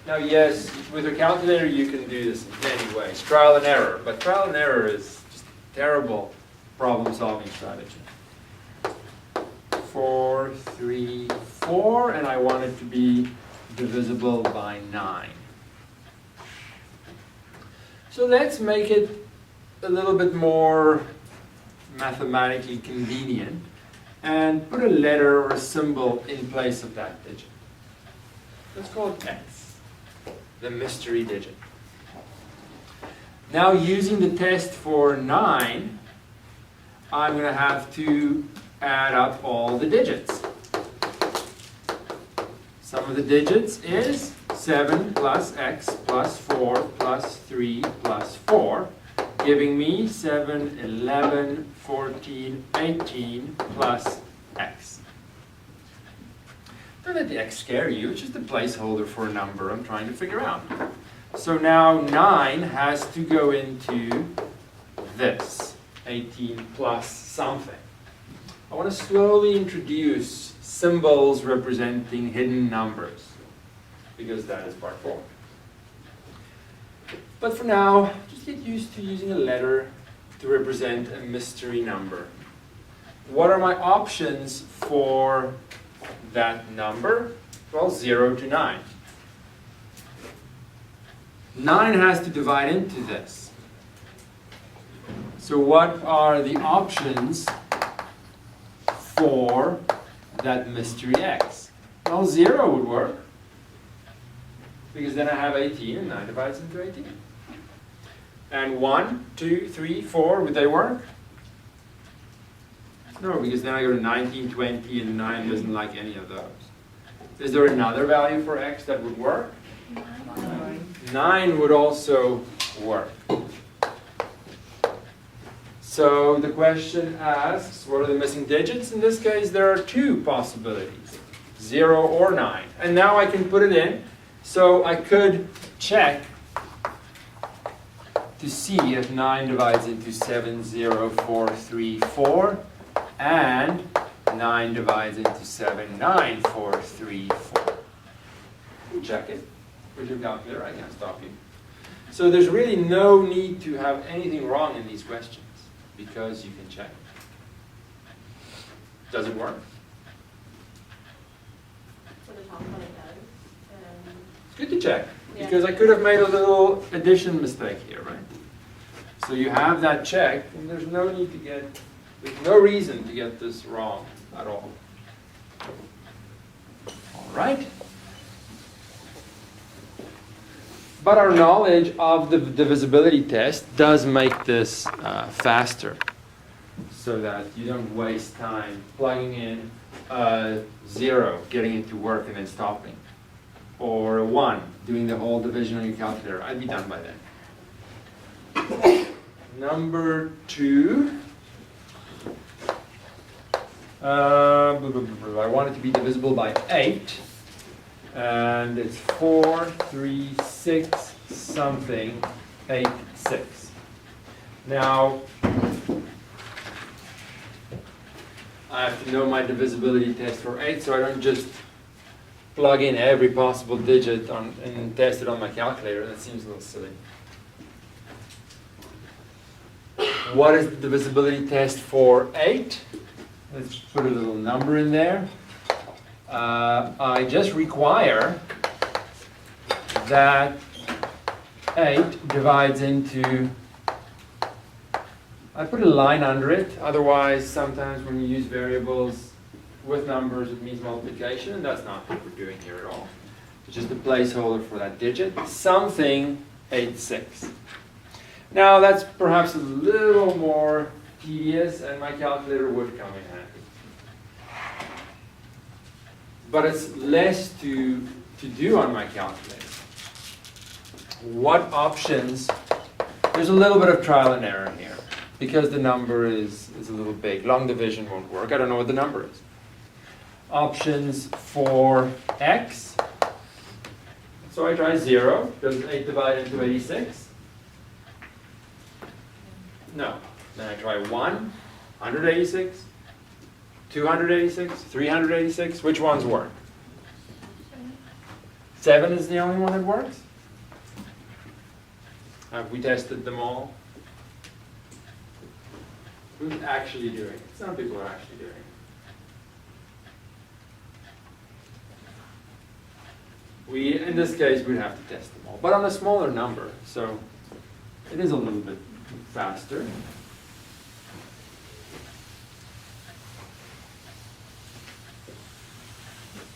Now yes, with a calculator you can do this in many ways. Trial and error, but trial and error is just a terrible problem-solving strategy. 4, 3, 4, and I want it to be divisible by 9. So let's make it a little bit more mathematically convenient and put a letter or a symbol in place of that digit. Let's call it x, the mystery digit. Now, using the test for 9, I'm going to have to add up all the digits. Sum of the digits is 7 plus x plus 4 plus 3 plus 4, giving me 7, 11, 14, 18 plus x. Don't let the x scare you, it's just a placeholder for a number I'm trying to figure out. So now 9 has to go into this, 18 plus something. I want to slowly introduce symbols representing hidden numbers, because that is part 4. But for now, just get used to using a letter to represent a mystery number. What are my options for that number? Well, 0 to 9. 9 has to divide into this. So what are the options for that mystery x? Well, 0 would work, because then I have 18 and 9 divides into 18. And 1, 2, 3, 4, would they work? No, because then I go to 19, 20, and 9 doesn't like any of those. Is there another value for x that would work? 9 would also work. So the question asks, what are the missing digits? In this case, there are 2 possibilities, 0 or 9. And now I can put it in. So I could check to see if 9 divides into 7, 0, 4, 3, 4, and 9 divides into 7, 9, 4, 3, 4. You check it with your calculator, I can't stop you. So there's really no need to have anything wrong in these questions, because you can check. Does it work? For the top one it does. It's good to check, Yeah. because I could have made a little addition mistake here, right? So you have that check, and there's no no reason to get this wrong at all. All right. But our knowledge of the divisibility test does make this faster, so that you don't waste time plugging in 0, getting it to work and then stopping, or a 1, doing the whole division on your calculator. I'd be done by then. Number 2. I want it to be divisible by 8. And it's 4, 3, 6, something, 8, 6. Now, I have to know my divisibility test for 8, so I don't just plug in every possible digit and test it on my calculator. That seems a little silly. What is the divisibility test for 8? Let's put a little number in there. I just require that 8 divides into, I put a line under it, otherwise sometimes when you use variables with numbers it means multiplication, and that's not what we're doing here at all. It's just a placeholder for that digit, something 8, 6. Now that's perhaps a little more tedious, and my calculator would come in handy. But it's less to do on my calculator. What options? There's a little bit of trial and error here, because the number is a little big. Long division won't work. I don't know what the number is. Options for x. So I try 0. Does 8 divide into 86? No. Then I try 1, 186. 286, 386, which ones work? 7 is the only one that works? Have we tested them all? Who's actually doing it? Some people are actually doing it. in this case, we'd have to test them all, but on a smaller number, so it is a little bit faster.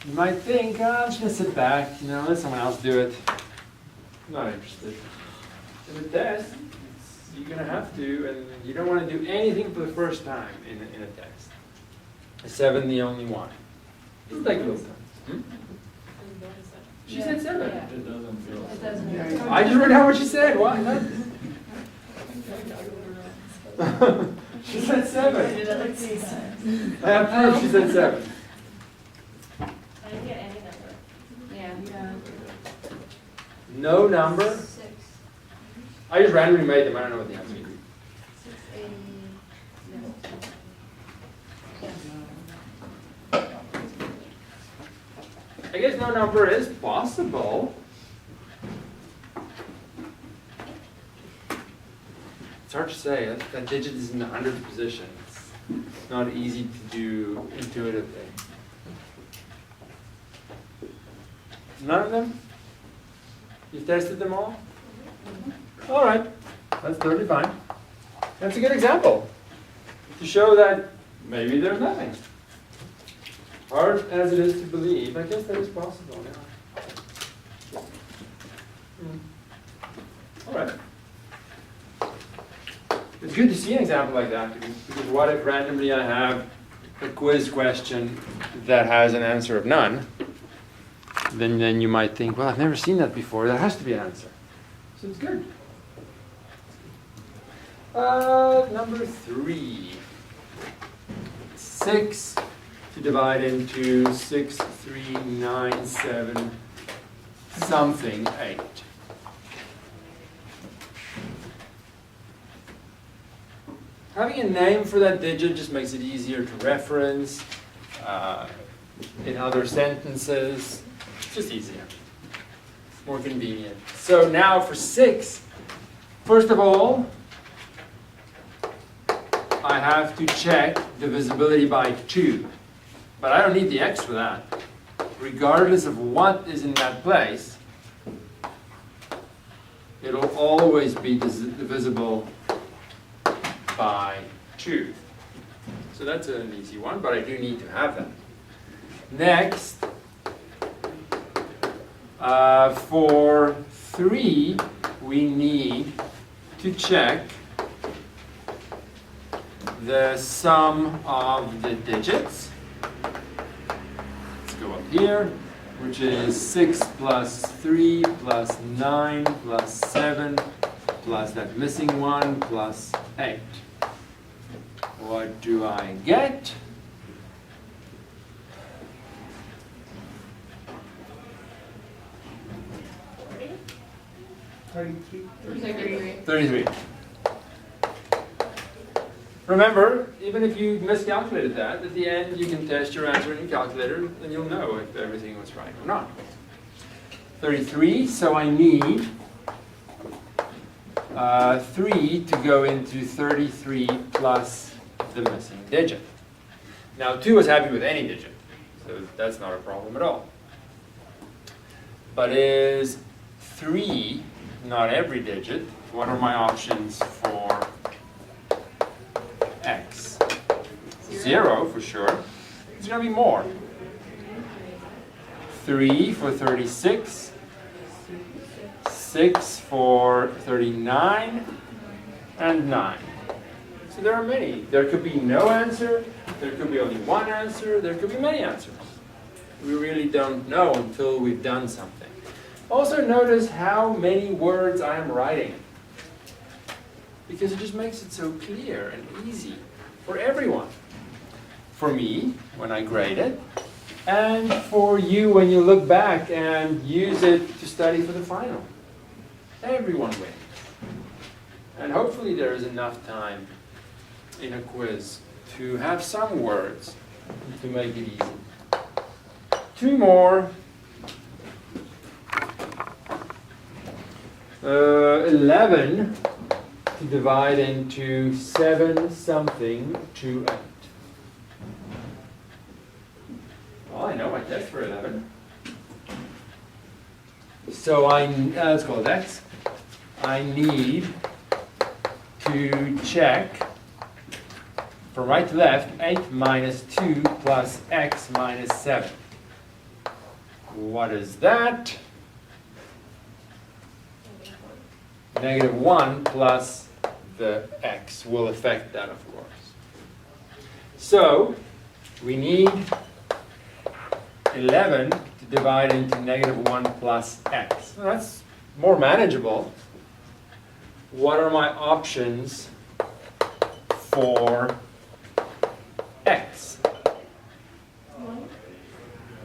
You might think, I'm just gonna sit back, let someone else do it. I'm not interested. In the test, you're gonna have to, and you don't want to do anything for the first time in a test. Is 7 the only one? It'll take a little time. She said 7. It doesn't feel. It doesn't. I just read out what she said. What? She said 7. I have proof she said 7. I didn't get any number. Yeah. No number. 6, I just randomly made them. I don't know what the answer is. 680, no. I guess no number is possible. It's hard to say. That digit is in the 100th position. It's not easy to do intuitively. None of them? You've tested them all? All right. That's totally fine. That's a good example to show that maybe there's nothing. Hard as it is to believe, I guess that is possible now. All right. It's good to see an example like that, because what if randomly I have a quiz question that has an answer of none? Then you might think, well, I've never seen that before. There has to be an answer. So it's good. Number 3. 6 to divide into 6, 3, 9, 7, something, 8. Having a name for that digit just makes it easier to reference in other sentences. It's just easier, more convenient. So now for 6, first of all, I have to check divisibility by 2. But I don't need the x for that. Regardless of what is in that place, it'll always be divisible by 2. So that's an easy one, but I do need to have that. Next, for 3, we need to check the sum of the digits. Let's go up here, which is 6 plus 3 plus 9 plus 7 plus that missing one plus 8. What do I get? $33. 33. Remember, even if you miscalculated that, at the end you can test your answer in your calculator and you'll know if everything was right or not. 33, so I need 3 to go into 33 plus the missing digit. Now 2 is happy with any digit, so that's not a problem at all. But is 3 not every digit? What are my options for x? 0 for sure. It's going to be more. 3 for 36. 6 for 39. And 9. So there are many. There could be no answer. There could be only one answer. There could be many answers. We really don't know until we've done something. Also notice how many words I am writing, because it just makes it so clear and easy for everyone. For me, when I grade it, and for you when you look back and use it to study for the final. Everyone wins. And hopefully there is enough time in a quiz to have some words to make it easy. 2 more. 11 to divide into 7 something to 8. Well, I know my test for 11. So let's call it x. I need to check from right to left 8 minus 2 plus x minus 7. What is that? Negative 1 plus the x will affect that, of course. So we need 11 to divide into negative 1 plus x. Well, that's more manageable. What are my options for x?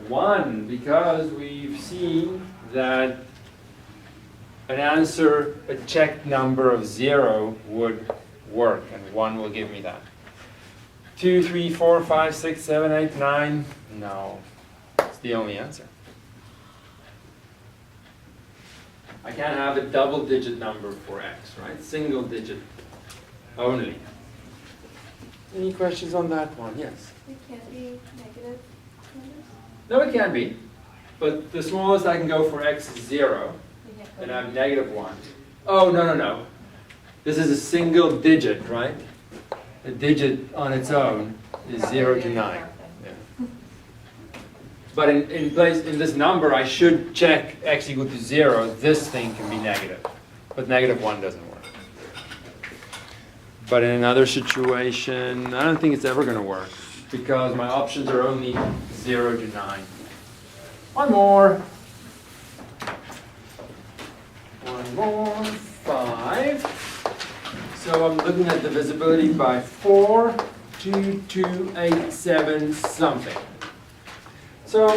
1, because we've seen that an answer, a checked number of 0 would work, and 1 will give me that. 2, 3, 4, 5, 6, 7, 8, 9, no. It's the only answer. I can't have a double-digit number for x, right? Single digit only. Any questions on that one? Yes? It can't be negative numbers? No, it can be. But the smallest I can go for x is 0. And I have negative 1. Oh, no. This is a single digit, right? A digit on its own is 0 to 9. Yeah. But in this number, I should check x equal to 0. This thing can be negative. But negative 1 doesn't work. But in another situation, I don't think it's ever going to work, because my options are only 0 to 9. One more. 5. So I'm looking at divisibility by 4, 2, 2, 8, 7, something. So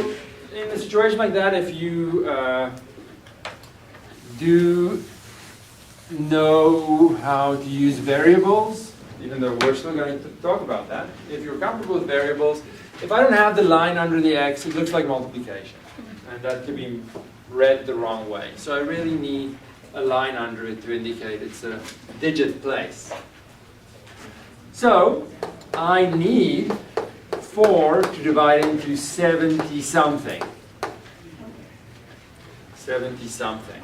in a situation like that, if you do know how to use variables, even though we're still going to talk about that, if you're comfortable with variables, if I don't have the line under the x, it looks like multiplication. And that could be read the wrong way. So I really need a line under it to indicate it's a digit place. So I need 4 to divide into 70 something. 70 something.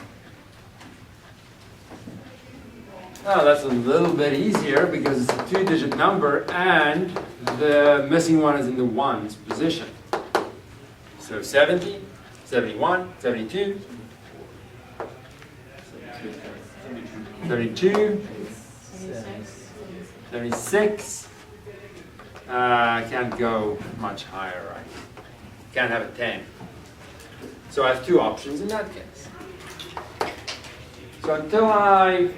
Now that's a little bit easier because it's a 2-digit number and the missing one is in the ones position. So 70, 71, 72, 32, 36. I can't go much higher, right? Can't have a 10. So I have 2 options in that case. So until I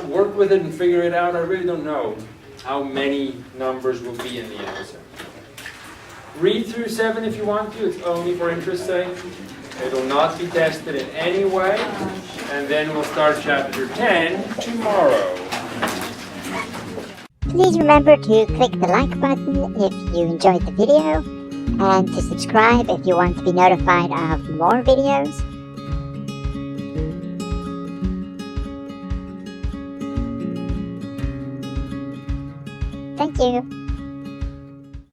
work with it and figure it out, I really don't know how many numbers will be in the answer. Read through 7 if you want to. It's only for interest's sake. It will not be tested in any way. And then we'll start chapter 10 tomorrow. Please remember to click the like button if you enjoyed the video, and to subscribe if you want to be notified of more videos. Thank you.